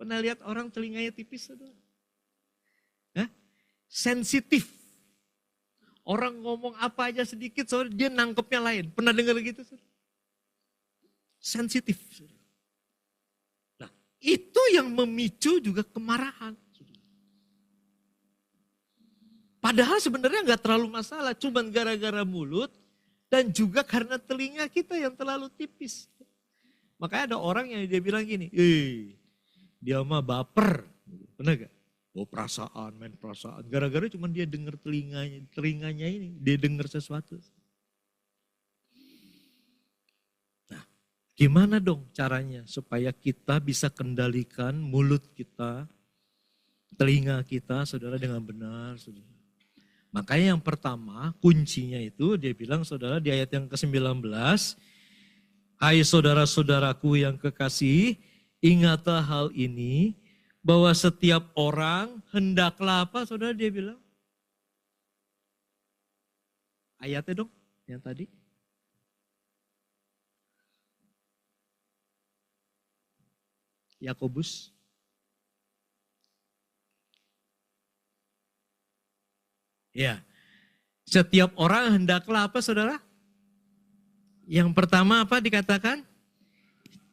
Pernah lihat orang telinganya tipis, saudara? Hah? Sensitif. Orang ngomong apa aja sedikit, saudara, dia nangkepnya lain. Pernah dengar gitu, saudara? Sensitif. Nah, itu yang memicu juga kemarahan. Padahal sebenarnya nggak terlalu masalah, cuman gara-gara mulut dan juga karena telinga kita yang terlalu tipis. Makanya ada orang yang dia bilang gini, dia mah baper, benar gak? Oh, perasaan, main perasaan. Gara-gara cuman dia dengar telinganya ini, dia dengar sesuatu. Gimana dong caranya supaya kita bisa kendalikan mulut kita, telinga kita, saudara, dengan benar, saudara. Makanya yang pertama, kuncinya itu dia bilang, saudara, di ayat yang ke-19, hai saudara-saudaraku yang kekasih, ingatlah hal ini, bahwa setiap orang hendaklah apa, saudara, dia bilang? Ayatnya dong, yang tadi. Yakobus. Ya. Setiap orang hendaklah apa, saudara? Yang pertama apa dikatakan?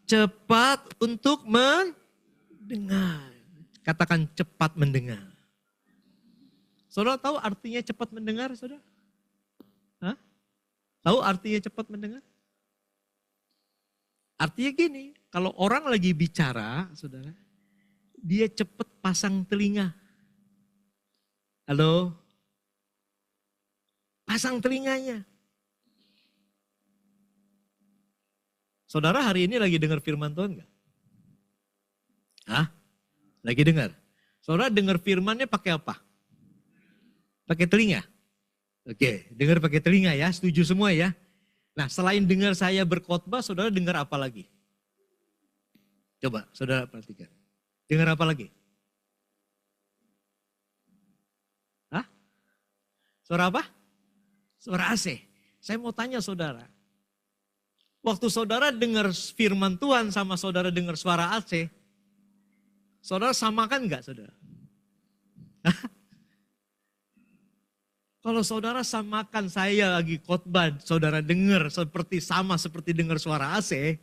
Cepat untuk mendengar. Katakan cepat mendengar. Saudara tahu artinya cepat mendengar, saudara? Hah? Tahu artinya cepat mendengar? Artinya gini, kalau orang lagi bicara, saudara, dia cepat pasang telinga. Halo? Pasang telinganya. Saudara hari ini lagi dengar firman Tuhan enggak? Hah? Lagi dengar? Saudara dengar firmannya pakai apa? Pakai telinga? Oke, dengar pakai telinga ya, setuju semua ya? Nah, selain dengar saya berkhotbah, saudara dengar apa lagi? Coba, saudara perhatikan. Dengar apa lagi? Hah? Suara apa? Suara AC. Saya mau tanya saudara. Waktu saudara dengar firman Tuhan sama saudara dengar suara AC, saudara samakan enggak, saudara? Hah? Kalau saudara samakan saya lagi khotbah, saudara dengar seperti dengar suara AC,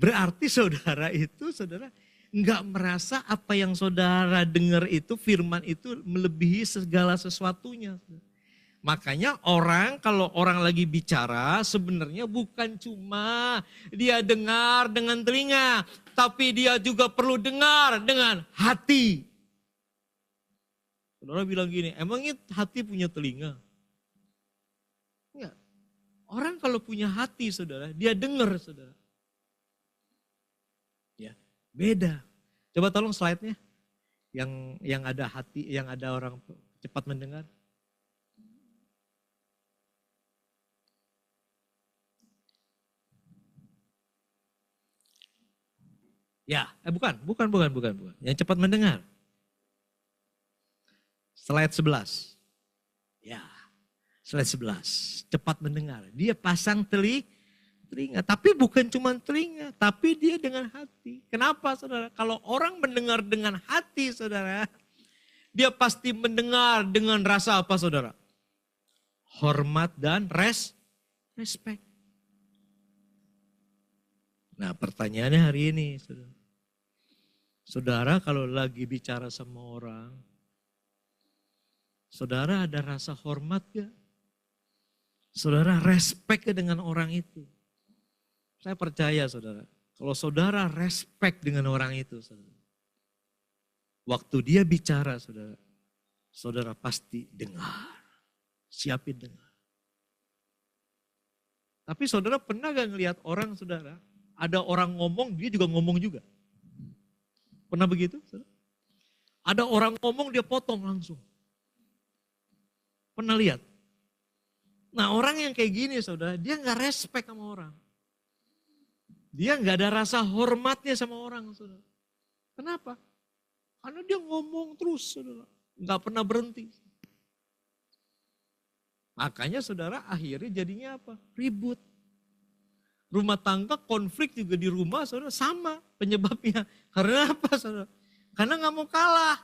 Berarti saudara itu, saudara nggak merasa apa yang saudara dengar itu, firman itu melebihi segala sesuatunya. Makanya kalau orang lagi bicara sebenarnya bukan cuma dia dengar dengan telinga, tapi dia juga perlu dengar dengan hati. Saudara bilang gini, emangnya hati punya telinga? Enggak. Orang kalau punya hati, saudara, dia dengar, saudara. Ya, beda. Coba tolong slide-nya. Yang ada hati, yang ada orang cepat mendengar. Ya, bukan. Yang cepat mendengar. Slide 11. Ya, slide 11. Cepat mendengar. Dia pasang telinga. Tapi bukan cuma telinga, tapi dia dengan hati. Kenapa, saudara? Kalau orang mendengar dengan hati, saudara, dia pasti mendengar dengan rasa apa, saudara? Hormat dan respect. Nah, pertanyaannya hari ini, saudara. Saudara kalau lagi bicara sama orang, saudara ada rasa hormat gak? Saudara respect dengan orang itu. Saya percaya, saudara, kalau saudara respect dengan orang itu, saudara, waktu dia bicara, saudara pasti dengar. Siapin dengar. Tapi saudara pernah gak ngelihat orang, saudara, ada orang ngomong, dia juga ngomong juga. Pernah begitu? Saudara? Ada orang ngomong, dia potong langsung. Pernah lihat? Nah, orang yang kayak gini, saudara, dia gak respect sama orang. Dia gak ada rasa hormatnya sama orang, saudara. Kenapa? Karena dia ngomong terus, saudara. Gak pernah berhenti. Makanya saudara akhirnya jadinya apa? Ribut. Rumah tangga konflik juga di rumah, saudara, sama penyebabnya. Karena apa, saudara? Karena gak mau kalah.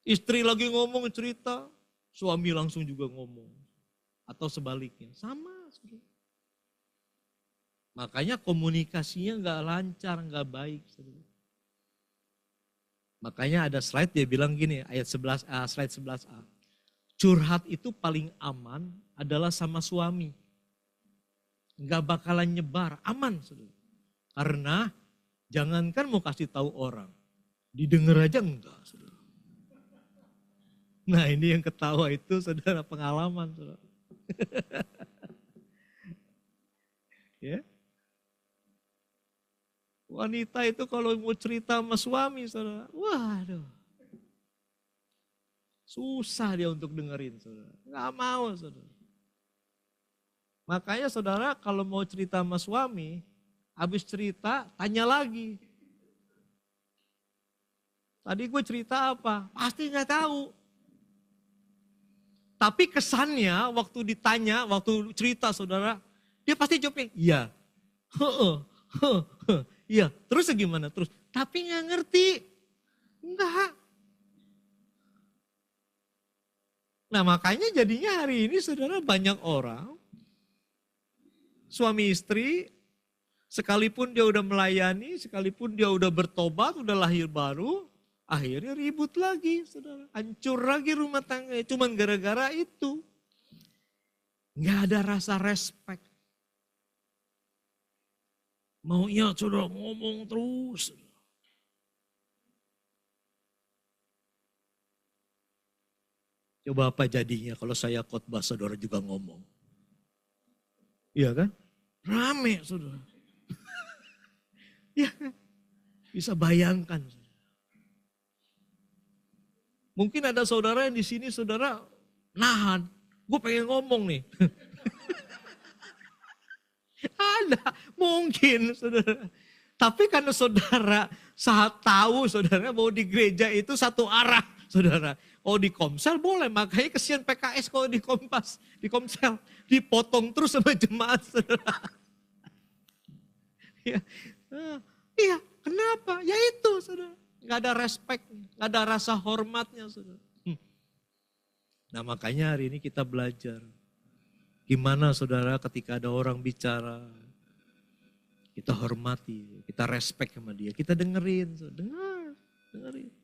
Istri lagi ngomong cerita, suami langsung juga ngomong. Atau sebaliknya, sama, saudara. Makanya komunikasinya gak lancar, gak baik, saudara. Makanya ada slide dia bilang gini, ayat 11a, slide 11a. Curhat itu paling aman adalah sama suami. Gak bakalan nyebar, aman, saudara. Karena jangankan mau kasih tahu orang, didengar aja enggak, saudara. Nah, ini yang ketawa itu, saudara, pengalaman, saudara. Ya. Wanita itu kalau mau cerita sama suami, saudara, waduh. Susah dia untuk dengerin, saudara. Gak mau, saudara. Makanya saudara kalau mau cerita sama suami, habis cerita tanya lagi. Tadi gue cerita apa? Pasti gak tahu. Tapi kesannya waktu ditanya, waktu cerita saudara, dia pasti jawabnya, iya. Iya, terus gimana? Terus, tapi gak ngerti. Enggak. Nah makanya jadinya hari ini saudara banyak orang, suami istri, sekalipun dia udah melayani, sekalipun dia udah bertobat, udah lahir baru, akhirnya ribut lagi, saudara. Hancur lagi rumah tangganya, cuman gara-gara itu. Nggak ada rasa respect. Maunya saudara ngomong terus. Coba apa jadinya kalau saya khotbah saudara juga ngomong. Iya kan? Rame, saudara. Ya, bisa bayangkan. Mungkin ada saudara yang di sini saudara nahan. Gue pengen ngomong nih. Ada, mungkin saudara. Tapi karena saudara saat tahu saudara mau di gereja itu satu arah, saudara. Oh di Komsel boleh, makanya kesian PKS kalau di Kompas, di Komsel. Dipotong terus sama jemaat, saudara. Ya. Iya, kenapa? Ya itu, saudara. Gak ada respect, gak ada rasa hormatnya, saudara. Nah makanya hari ini kita belajar. Gimana saudara ketika ada orang bicara. Kita hormati, kita respect sama dia, kita dengerin, dengerin.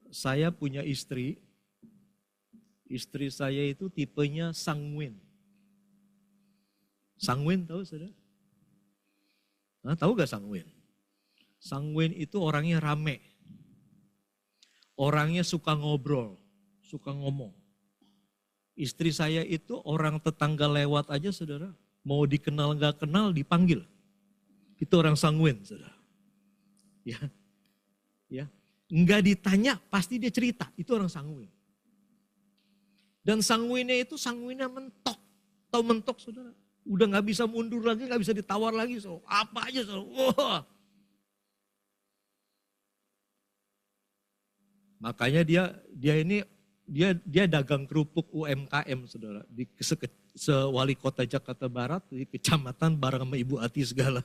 Saya punya istri saya itu tipenya sanguin. Sanguin tahu saudara? Nah, tahu gak sanguin? Sanguin itu orangnya rame. Orangnya suka ngobrol, suka ngomong. Istri saya itu orang tetangga lewat aja saudara, mau dikenal gak kenal dipanggil. Itu orang sanguin saudara. Ya. Enggak ditanya pasti dia cerita, itu orang sanguin. Dan sanguinnya itu sanguinnya mentok. Tahu mentok saudara? Udah gak bisa mundur lagi, gak bisa ditawar lagi. So, apa aja so. Wah. Makanya dia dagang kerupuk UMKM saudara. Di sewali kota Jakarta Barat, di kecamatan bareng sama Ibu Ati segala.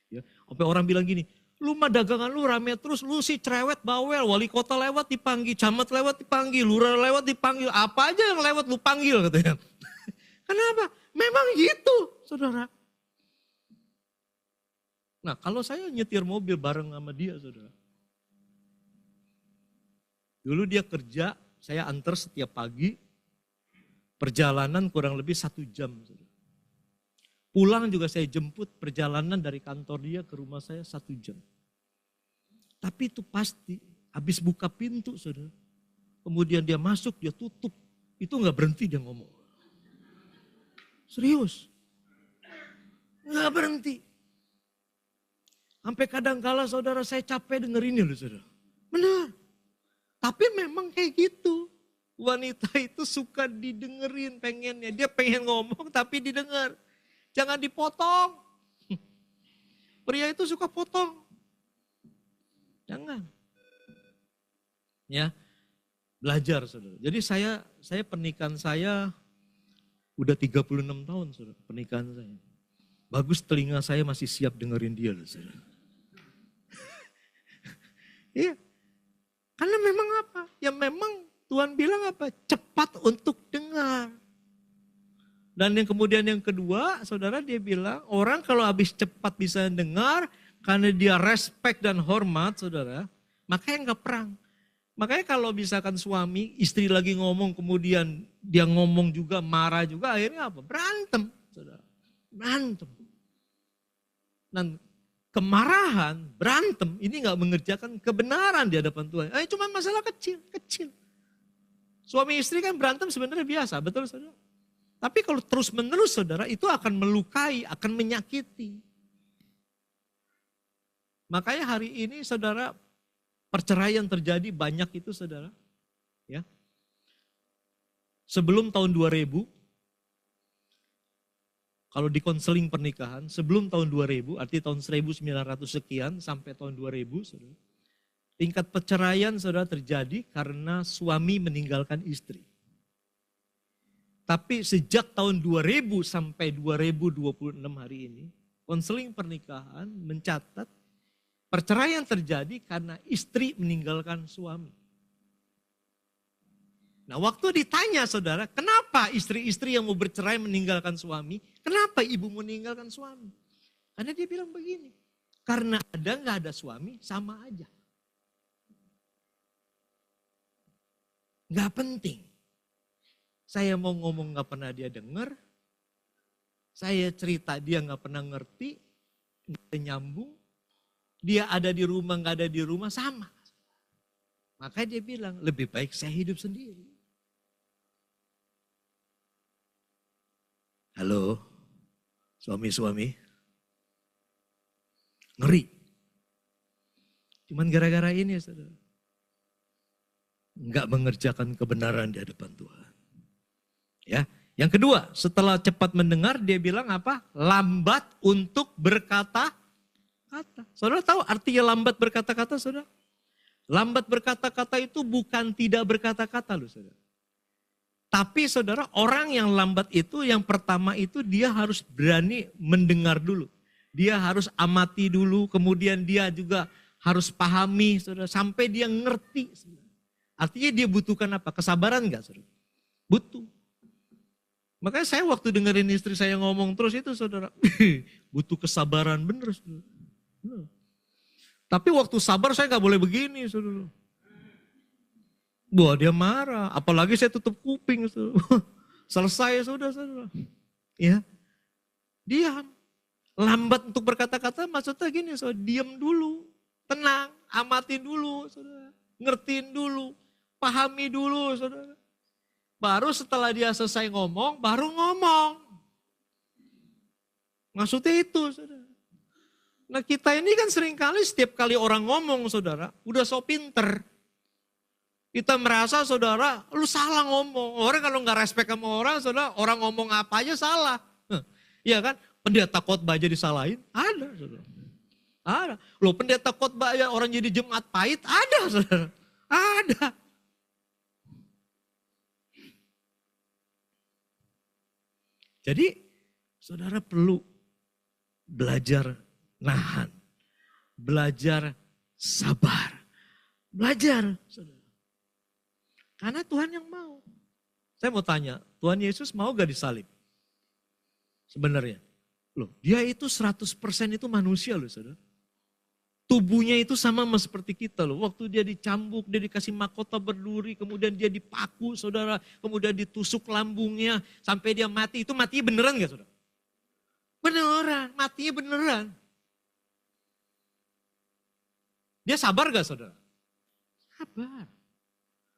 Ya. Sampai orang bilang gini, lu mah dagangan lu rame terus, lu sih cerewet bawel, wali kota lewat dipanggil, camat lewat dipanggil, lurah lewat dipanggil, apa aja yang lewat lu panggil katanya. Kenapa? Memang gitu saudara. Nah kalau saya nyetir mobil bareng sama dia saudara. Dulu dia kerja, saya antar setiap pagi, perjalanan kurang lebih 1 jam saudara. Pulang juga saya jemput, perjalanan dari kantor dia ke rumah saya 1 jam. Tapi itu pasti, habis buka pintu saudara. Kemudian dia masuk, dia tutup. Itu gak berhenti dia ngomong. Serius. Gak berhenti. Sampai kadang-kala saudara saya capek dengerinnya loh saudara. Benar. Tapi memang kayak gitu. Wanita itu suka didengerin pengennya. Dia pengen ngomong tapi didengar. Jangan dipotong. Pria itu suka potong. Jangan. Ya, belajar saudara. Jadi saya pernikahan saya udah 36 tahun saudara, pernikahan saya. Bagus telinga saya masih siap dengerin dia loh saudara. Iya. Karena memang apa? Ya memang Tuhan bilang apa? Cepat untuk dengar. Dan yang kemudian yang kedua, saudara dia bilang orang kalau habis cepat bisa dengar karena dia respect dan hormat saudara, makanya nggak perang. Makanya kalau misalkan suami, istri lagi ngomong kemudian dia ngomong juga, marah juga, akhirnya apa? Berantem saudara, berantem. Dan kemarahan, berantem ini nggak mengerjakan kebenaran di hadapan Tuhan. Cuma masalah kecil. Suami istri kan berantem sebenarnya biasa, betul saudara? Tapi kalau terus menerus saudara itu akan melukai, akan menyakiti. Makanya hari ini saudara perceraian terjadi banyak itu saudara. Ya. Sebelum tahun 2000, kalau di konseling pernikahan, sebelum tahun 2000, arti tahun 1900 sekian sampai tahun 2000 saudara. Tingkat perceraian saudara terjadi karena suami meninggalkan istri. Tapi sejak tahun 2000 sampai 2026 hari ini, konseling pernikahan mencatat perceraian terjadi karena istri meninggalkan suami. Nah waktu ditanya saudara, kenapa istri-istri yang mau bercerai meninggalkan suami? Kenapa ibu meninggalkan suami? Karena dia bilang begini, karena ada nggak ada suami sama aja. Nggak penting. Saya mau ngomong gak pernah dia dengar. Saya cerita dia gak pernah ngerti. Gak nyambung. Dia ada di rumah gak ada di rumah sama. Makanya dia bilang lebih baik saya hidup sendiri. Halo suami-suami. Ngeri. Cuman gara-gara ini saudara. Gak mengerjakan kebenaran di hadapan Tuhan. Ya, yang kedua, setelah cepat mendengar dia bilang apa? Lambat untuk berkata-kata. Saudara tahu artinya lambat berkata-kata, saudara? Lambat berkata-kata itu bukan tidak berkata-kata loh, saudara. Tapi saudara, orang yang lambat itu yang pertama itu dia harus berani mendengar dulu. Dia harus amati dulu, kemudian dia juga harus pahami, saudara, sampai dia ngerti. Saudara. Artinya dia butuhkan apa? Kesabaran enggak, saudara? Butuh. Makanya saya waktu dengerin istri saya ngomong terus itu saudara, butuh kesabaran bener saudara. Tapi waktu sabar saya gak boleh begini saudara. Wah dia marah, apalagi saya tutup kuping saudara. Selesai saudara. Ya, diam. Lambat untuk berkata-kata maksudnya gini saudara, diam dulu, tenang, amati dulu saudara. Ngertiin dulu, pahami dulu saudara. Baru setelah dia selesai ngomong, baru ngomong. Maksudnya itu, saudara. Nah kita ini kan seringkali setiap kali orang ngomong, saudara, udah so pinter. Kita merasa, saudara, lu salah ngomong. Orang kalau nggak respect sama orang, saudara, orang ngomong apa aja salah. Iya kan? Pendeta khotbah aja disalahin? Ada, saudara. Ada. Loh pendeta khotbah aja orang jadi jemaat pahit? Ada, saudara. Ada. Jadi saudara perlu belajar nahan, belajar sabar, belajar saudara. Karena Tuhan yang mau. Saya mau tanya, Tuhan Yesus mau gak disalib? Sebenarnya. Loh, dia itu 100% itu manusia loh saudara. Tubuhnya itu sama seperti kita loh. Waktu dia dicambuk, dia dikasih mahkota berduri, kemudian dia dipaku saudara, kemudian ditusuk lambungnya sampai dia mati. Itu matinya beneran gak saudara? Beneran, matinya beneran. Dia sabar gak saudara? Sabar.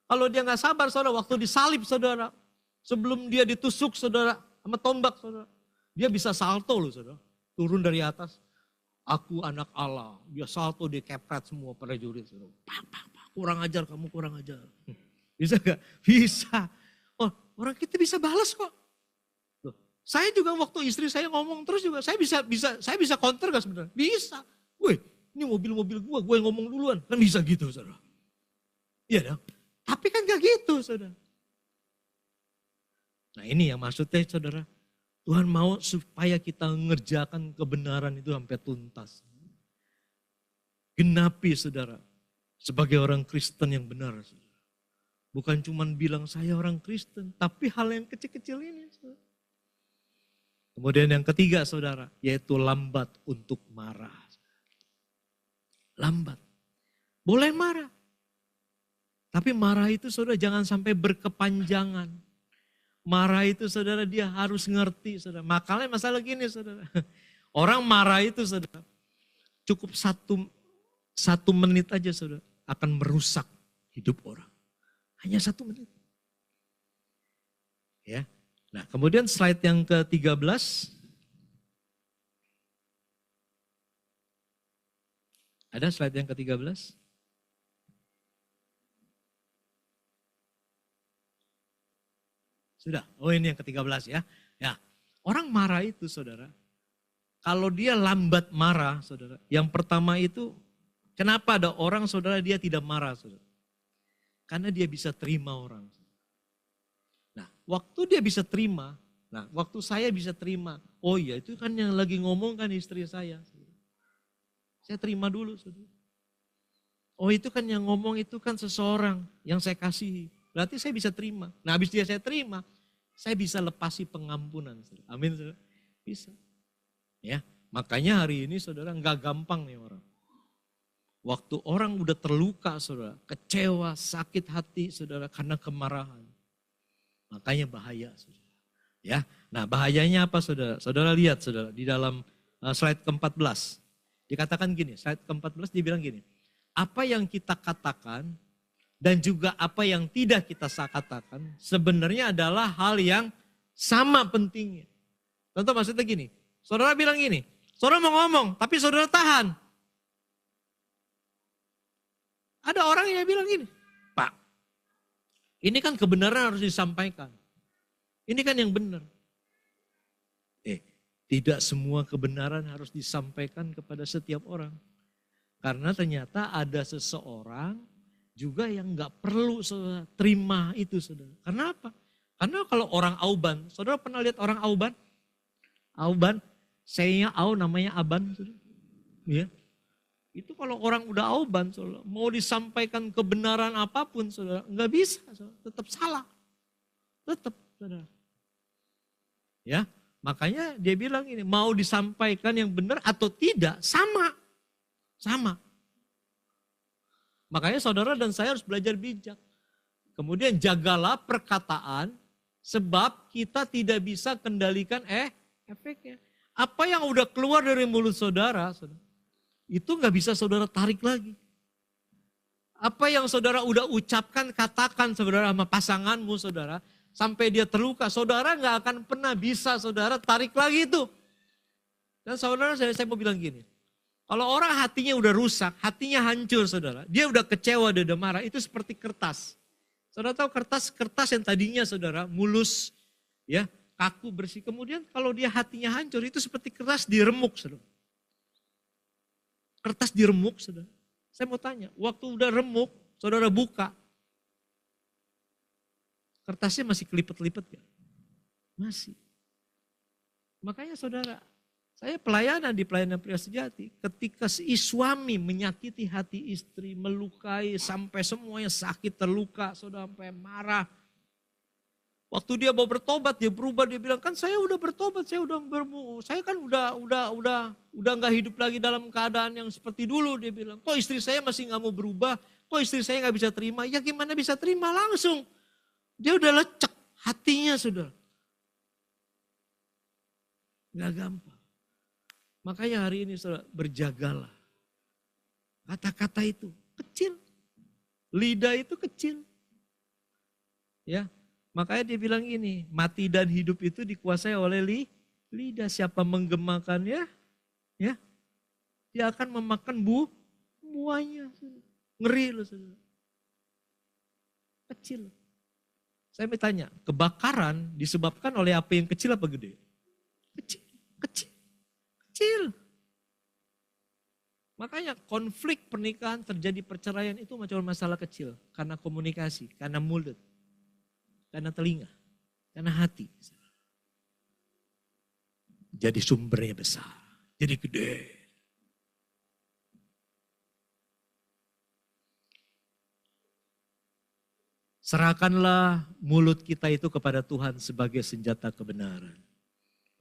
Kalau dia gak sabar saudara, waktu disalib saudara, sebelum dia ditusuk saudara, sama tombak saudara, dia bisa salto loh saudara, turun dari atas. Aku anak Allah, dia salto, dia kepret semua prajurit. Kurang ajar kamu, kurang ajar. Bisa gak? Bisa. Oh, orang kita bisa balas kok. Loh, saya juga waktu istri saya ngomong terus juga, saya bisa counter gak sebenarnya? Bisa. Wih, ini mobil-mobil gue yang ngomong duluan. Kan bisa gitu saudara. Iya dong. Tapi kan gak gitu saudara. Nah ini yang maksudnya saudara. Tuhan mau supaya kita mengerjakan kebenaran itu sampai tuntas. Genapi saudara, sebagai orang Kristen yang benar. Saudara. Bukan cuma bilang saya orang Kristen, tapi hal yang kecil-kecil ini. Saudara. Kemudian yang ketiga saudara, yaitu lambat untuk marah. Lambat, boleh marah. Tapi marah itu saudara jangan sampai berkepanjangan. Marah itu saudara dia harus ngerti saudara. Makanya masalah gini saudara. Orang marah itu saudara cukup satu menit aja saudara akan merusak hidup orang. Hanya 1 menit. Ya. Nah kemudian slide yang ke-13. Ada slide yang ke-13? Sudah, oh ini yang ke-13 ya. Ya, orang marah itu saudara, kalau dia lambat marah saudara, yang pertama itu, kenapa ada orang saudara dia tidak marah saudara? Karena dia bisa terima orang. Nah, waktu dia bisa terima, nah waktu saya bisa terima, oh iya itu kan yang lagi ngomong kan istri saya. Saudara. Saya terima dulu saudara. Oh itu kan yang ngomong itu kan seseorang yang saya kasihi. Berarti saya bisa terima. Nah habis dia saya terima, saya bisa lepasi pengampunan. Amin saudara. Bisa. Ya, makanya hari ini saudara nggak gampang nih orang. Waktu orang udah terluka saudara, kecewa, sakit hati saudara karena kemarahan. Makanya bahaya saudara. Ya, nah bahayanya apa saudara? Saudara lihat saudara di dalam slide ke-14. Dikatakan gini, slide ke-14 dibilang gini. Apa yang kita katakan dan juga apa yang tidak kita katakan sebenarnya adalah hal yang sama pentingnya. Contoh maksudnya gini, saudara bilang gini, saudara mau ngomong tapi saudara tahan. Ada orang yang bilang gini, Pak, ini kan kebenaran harus disampaikan. Ini kan yang benar. Tidak semua kebenaran harus disampaikan kepada setiap orang. Karena ternyata ada seseorang juga yang gak perlu saudara terima itu saudara. Karena apa? Karena kalau orang Auban, saudara pernah lihat orang Auban? Auban, saya Au namanya Aban. Saudara. Ya. Itu kalau orang udah Auban, saudara, mau disampaikan kebenaran apapun saudara, gak bisa, saudara. Tetap salah. Tetap saudara. Ya, makanya dia bilang ini, mau disampaikan yang benar atau tidak, sama. Sama. Makanya saudara dan saya harus belajar bijak. Kemudian jagalah perkataan, sebab kita tidak bisa kendalikan efeknya. Apa yang udah keluar dari mulut saudara, itu gak bisa saudara tarik lagi. Apa yang saudara udah ucapkan, katakan saudara sama pasanganmu saudara, sampai dia terluka, saudara gak akan pernah bisa saudara tarik lagi itu. Dan saudara saya mau bilang gini, kalau orang hatinya udah rusak, hatinya hancur saudara, dia udah kecewa, dia udah marah, itu seperti kertas. Saudara tahu kertas yang tadinya saudara mulus, ya kaku bersih. Kemudian kalau dia hatinya hancur itu seperti kertas diremuk saudara. Kertas diremuk saudara. Saya mau tanya, waktu udah remuk, saudara buka. Kertasnya masih kelipet-lipet gak? Masih. Makanya saudara, saya pelayanan di pelayanan pria sejati, ketika si suami menyakiti hati istri, melukai sampai semuanya sakit, terluka, saudara sampai marah. Waktu dia mau bertobat, dia berubah, dia bilang, kan saya udah bertobat, saya kan udah nggak hidup lagi dalam keadaan yang seperti dulu. Dia bilang, kok istri saya masih nggak mau berubah, kok istri saya nggak bisa terima? Ya gimana bisa terima langsung? Dia udah lecek hatinya saudara. Nggak gampang. Makanya hari ini saudara, berjagalah. Kata-kata itu kecil. Lidah itu kecil. Ya, makanya dia bilang ini, mati dan hidup itu dikuasai oleh lidah. Siapa menggemakannya, ya, dia akan memakan buahnya. Ngeri loh saudara. Kecil. Saya mau tanya, kebakaran disebabkan oleh api yang kecil apa gede? Kecil. Makanya konflik pernikahan terjadi perceraian itu cuma masalah kecil. Karena komunikasi, karena mulut, karena telinga, karena hati. Jadi sumbernya besar, jadi gede. Serahkanlah mulut kita itu kepada Tuhan sebagai senjata kebenaran.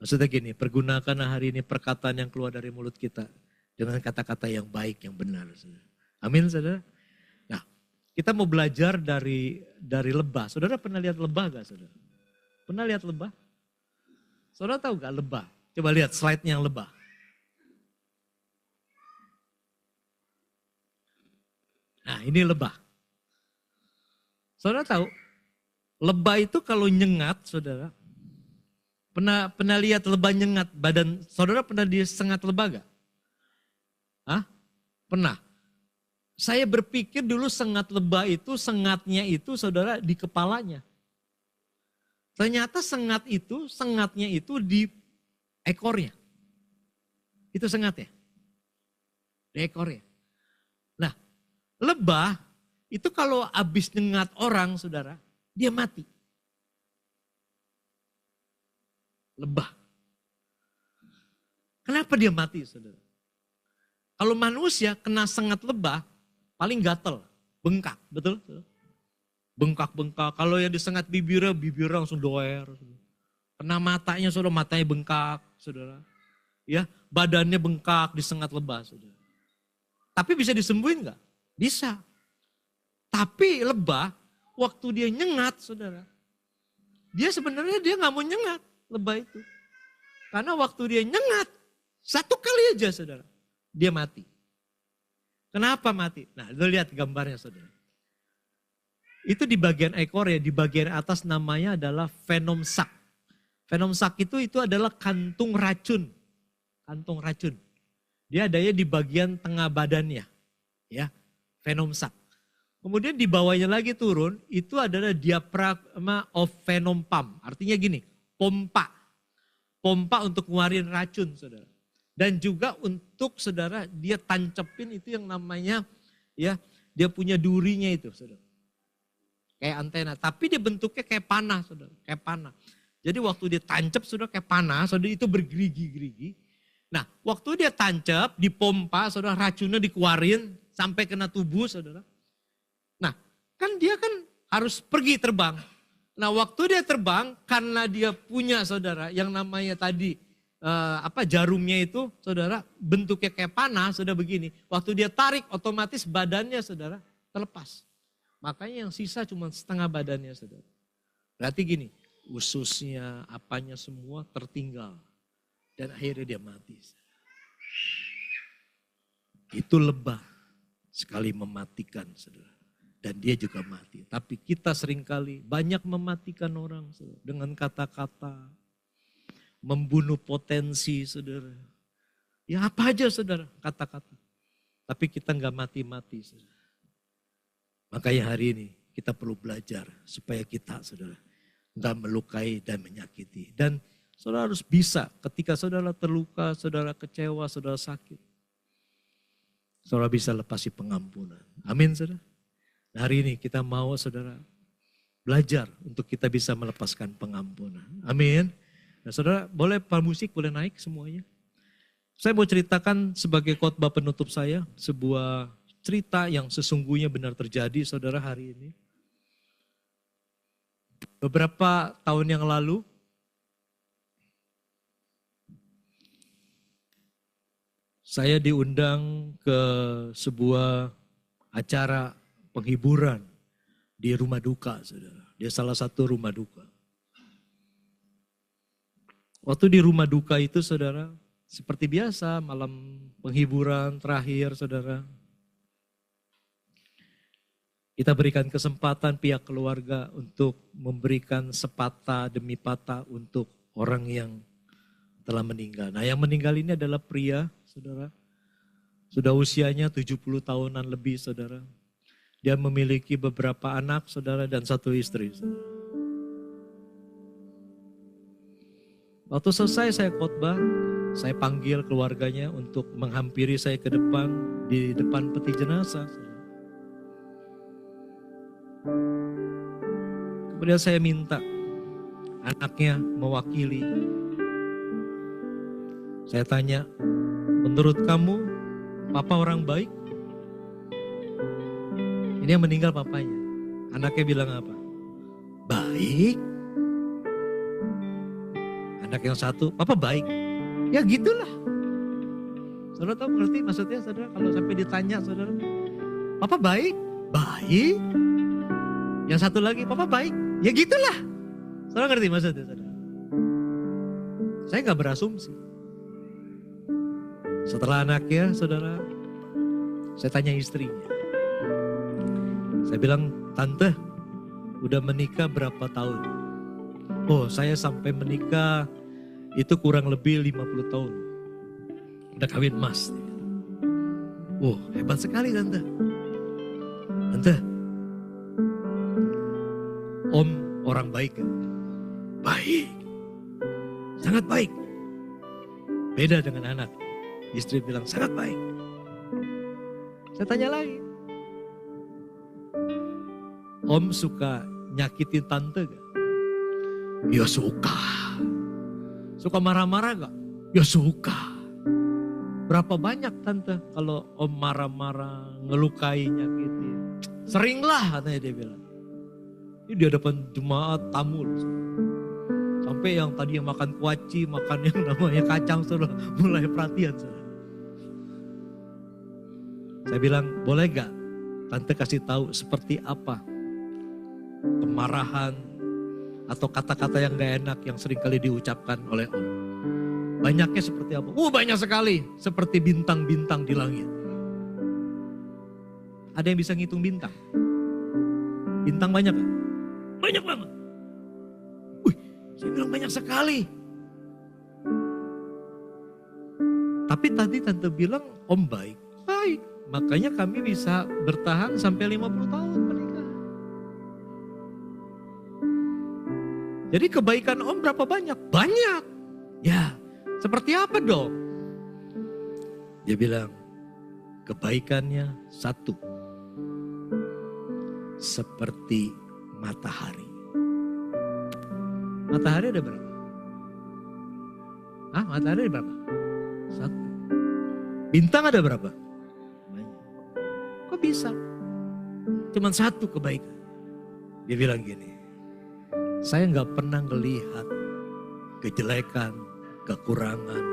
Maksudnya gini, pergunakanlah hari ini perkataan yang keluar dari mulut kita dengan kata-kata yang baik, yang benar. Saudara. Amin saudara. Nah, kita mau belajar dari lebah. Saudara pernah lihat lebah gak saudara? Pernah lihat lebah? Saudara tahu gak lebah? Coba lihat slide-nya yang lebah. Nah ini lebah. Saudara tahu, lebah itu kalau nyengat saudara, Pernah lihat lebah nyengat badan, saudara pernah disengat lebah gak? Hah? Pernah. Saya berpikir dulu sengat lebah itu, sengatnya itu saudara di kepalanya. Ternyata sengatnya itu di ekornya. Itu sengatnya. Di ekornya. Nah, lebah itu kalau habis nyengat orang saudara, dia mati. Lebah. Kenapa dia mati saudara? Kalau manusia kena sengat lebah, paling gatel, bengkak, betul? Bengkak-bengkak, kalau yang disengat bibirnya langsung doer. Kena matanya saudara, matanya bengkak saudara. Ya, badannya bengkak disengat lebah saudara. Tapi bisa disembuhin gak? Bisa. Tapi lebah, waktu dia nyengat saudara, dia sebenarnya gak mau nyengat. Lebah itu. Karena waktu dia nyengat, satu kali aja saudara, dia mati. Kenapa mati? Nah lu lihat gambarnya saudara. Itu di bagian ekor ya, di bagian atas namanya adalah venom sac. Venom sac itu adalah kantung racun. Kantung racun. Dia adanya di bagian tengah badannya. Ya, venom sac. Kemudian di bawahnya lagi turun, itu adalah diaphragma of venom pump. Artinya gini, pompa untuk ngeluarin racun saudara. Dan juga untuk saudara dia tancepin itu yang namanya ya dia punya durinya itu saudara. Kayak antena, tapi dia bentuknya kayak panah saudara, kayak panah. Jadi waktu dia tancap saudara kayak panah, saudara itu bergerigi-gerigi. Nah waktu dia tancap, dipompa saudara racunnya dikeluarin sampai kena tubuh saudara. Nah kan dia kan harus pergi terbang. Nah waktu dia terbang, karena dia punya saudara yang namanya tadi jarumnya itu saudara bentuknya kayak panah, saudara begini. Waktu dia tarik otomatis badannya saudara terlepas. Makanya yang sisa cuma setengah badannya saudara. Berarti gini, ususnya apanya semua tertinggal. Dan akhirnya dia mati. Itu lebah sekali mematikan saudara. Dan dia juga mati. Tapi kita seringkali banyak mematikan orang saudara, dengan kata-kata. Membunuh potensi saudara. Ya apa aja saudara kata-kata. Tapi kita nggak mati-mati saudara. Makanya hari ini kita perlu belajar supaya kita saudara nggak melukai dan menyakiti. Dan saudara harus bisa ketika saudara terluka, saudara kecewa, saudara sakit. Saudara bisa lepasi pengampunan. Amin saudara. Nah, hari ini kita mau saudara belajar untuk kita bisa melepaskan pengampunan. Amin. Nah saudara boleh musik boleh naik semuanya. Saya mau ceritakan sebagai khotbah penutup saya sebuah cerita yang sesungguhnya benar terjadi saudara hari ini. Beberapa tahun yang lalu saya diundang ke sebuah acara penghiburan di rumah duka saudara. Dia salah satu rumah duka. Waktu di rumah duka itu saudara, seperti biasa malam penghiburan terakhir saudara. Kita berikan kesempatan pihak keluarga untuk memberikan sepatah demi patah untuk orang yang telah meninggal. Nah yang meninggal ini adalah pria saudara. Sudah usianya 70 tahunan lebih saudara. Dia memiliki beberapa anak saudara dan satu istri. Waktu selesai saya khotbah, saya panggil keluarganya untuk menghampiri saya ke depan, di depan peti jenazah. Kemudian saya minta anaknya mewakili. Saya tanya, menurut kamu papa orang baik? Ini yang meninggal papanya. Anaknya bilang apa? Baik. Anak yang satu, papa baik. Ya gitulah. Saudara tahu ngerti maksudnya saudara? Kalau sampai ditanya saudara, papa baik? Baik. Yang satu lagi, papa baik? Ya gitulah. Saudara ngerti maksudnya saudara? Saya gak berasumsi. Setelah anaknya saudara, saya tanya istrinya. Saya bilang, tante udah menikah berapa tahun? Oh saya sampai menikah itu kurang lebih 50 tahun. Udah kawin emas. Oh hebat sekali tante. Tante, om orang baik kan? Baik. Sangat baik. Beda dengan anak. Istri bilang sangat baik. Saya tanya lagi. Om suka nyakitin tante gak? Ya suka. Suka marah-marah gak? Ya suka. Berapa banyak tante kalau om marah-marah, ngelukai, nyakitin? Sering lah katanya dia bilang. Ini di hadapan jemaat tamu. Sampai yang tadi yang makan kuaci, makan yang namanya kacang sudah mulai perhatian. Saya bilang boleh gak tante kasih tahu seperti apa kemarahan atau kata-kata yang gak enak yang seringkali diucapkan oleh om. Banyaknya seperti apa? Banyak sekali. Seperti bintang-bintang di langit. Ada yang bisa ngitung bintang? Bintang banyak gak? Banyak banget. Saya bilang banyak sekali. Tapi tadi tante bilang om baik. Baik. Makanya kami bisa bertahan sampai 50 tahun menikah. Jadi kebaikan om berapa banyak? Banyak. Ya, seperti apa dong? Dia bilang, kebaikannya satu. Seperti matahari. Matahari ada berapa? Matahari ada berapa? Satu. Bintang ada berapa? Banyak. Kok bisa? Cuman satu kebaikan. Dia bilang gini, Saya nggak pernah ngelihat kejelekan, kekurangan,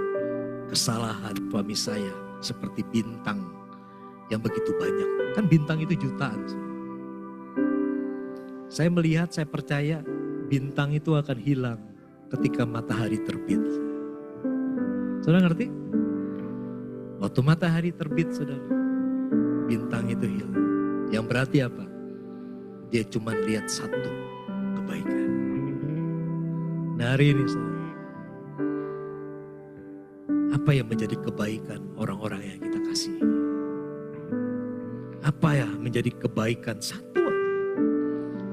kesalahan suami saya seperti bintang yang begitu banyak. Kan bintang itu jutaan. Saya melihat, saya percaya bintang itu akan hilang ketika matahari terbit. Saudara ngerti? Waktu matahari terbit, saudara, bintang itu hilang. Yang berarti apa? Dia cuma lihat satu kebaikan. Nah hari ini, saudara, apa yang menjadi kebaikan orang-orang yang kita kasihi? Apa ya menjadi kebaikan satu?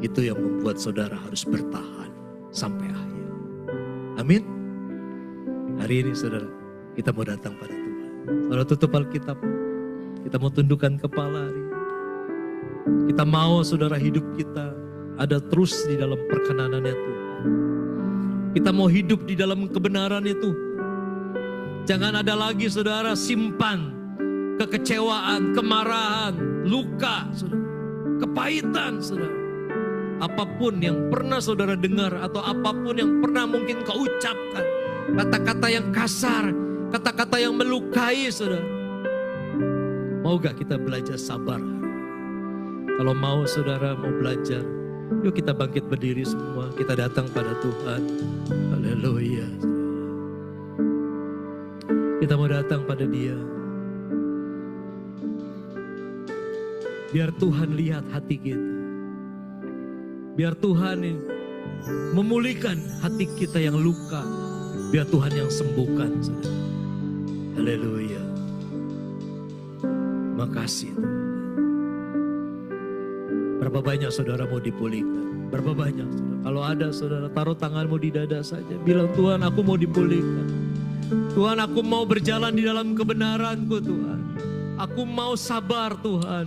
Itu yang membuat saudara harus bertahan sampai akhir. Amin. Hari ini saudara, kita mau datang pada Tuhan. Saudara tutup Alkitab, kita mau tundukkan kepala hari ini. Kita mau saudara hidup kita ada terus di dalam perkenanannya Tuhan. Kita mau hidup di dalam kebenaran itu. Jangan ada lagi saudara simpan kekecewaan, kemarahan, luka, saudara, kepahitan saudara. Apapun yang pernah saudara dengar atau apapun yang pernah mungkin kau ucapkan, kata-kata yang kasar, kata-kata yang melukai saudara. Mau gak kita belajar sabar? Kalau mau saudara mau belajar, yuk kita bangkit berdiri semua, kita datang pada Tuhan. Haleluya. Kita mau datang pada Dia. Biar Tuhan lihat hati kita. Biar Tuhan memulihkan hati kita yang luka. Biar Tuhan yang sembuhkan. Haleluya. Makasih. Berapa banyak saudara mau dipulihkan? Berapa banyak saudara? Kalau ada saudara, taruh tanganmu di dada saja. Bilang, Tuhan aku mau dipulihkan. Tuhan aku mau berjalan di dalam kebenaranku Tuhan. Aku mau sabar Tuhan.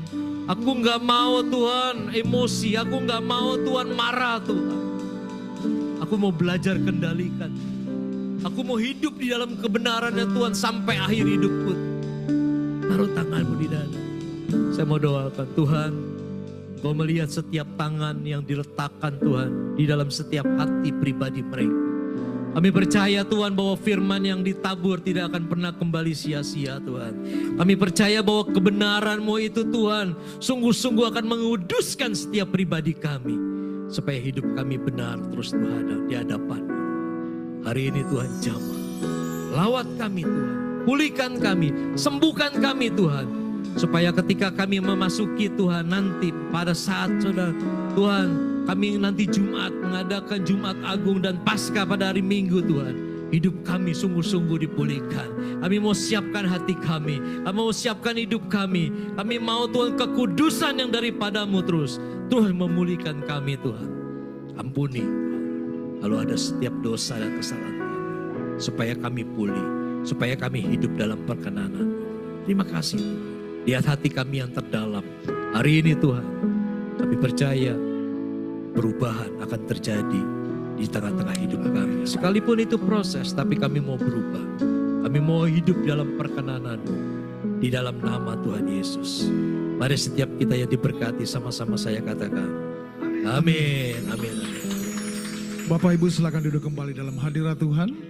Aku gak mau Tuhan emosi. Aku gak mau Tuhan marah Tuhan. Aku mau belajar kendalikan. Aku mau hidup di dalam kebenarannya Tuhan sampai akhir hidupku. Taruh tanganmu di dada. Saya mau doakan Tuhan. Kau melihat setiap tangan yang diletakkan Tuhan di dalam setiap hati pribadi mereka. Kami percaya Tuhan bahwa firman yang ditabur tidak akan pernah kembali sia-sia Tuhan. Kami percaya bahwa kebenaran-Mu itu Tuhan sungguh-sungguh akan menguduskan setiap pribadi kami. Supaya hidup kami benar terus Tuhan di hadapan-Mu. Hari ini Tuhan jamah. Lawat kami Tuhan. Pulihkan kami. Sembuhkan kami Tuhan. Supaya ketika kami memasuki Tuhan nanti pada saat saudara Tuhan kami nanti Jumat mengadakan Jumat Agung dan Paskah pada hari Minggu Tuhan. Hidup kami sungguh-sungguh dipulihkan. Kami mau siapkan hati kami. Kami mau siapkan hidup kami. Kami mau Tuhan kekudusan yang daripada-Mu terus. Tuhan memulihkan kami Tuhan. Ampuni Tuhan. Kalau ada setiap dosa dan kesalahan kami. Supaya kami pulih. Supaya kami hidup dalam perkenanan. Terima kasih Tuhan. Lihat hati kami yang terdalam. Hari ini Tuhan. Kami percaya perubahan akan terjadi di tengah-tengah hidup kami. Sekalipun itu proses, tapi kami mau berubah. Kami mau hidup dalam perkenanan-Mu. Di dalam nama Tuhan Yesus. Mari setiap kita yang diberkati sama-sama saya katakan. Amin. Amin. Bapak Ibu silakan duduk kembali dalam hadirat Tuhan.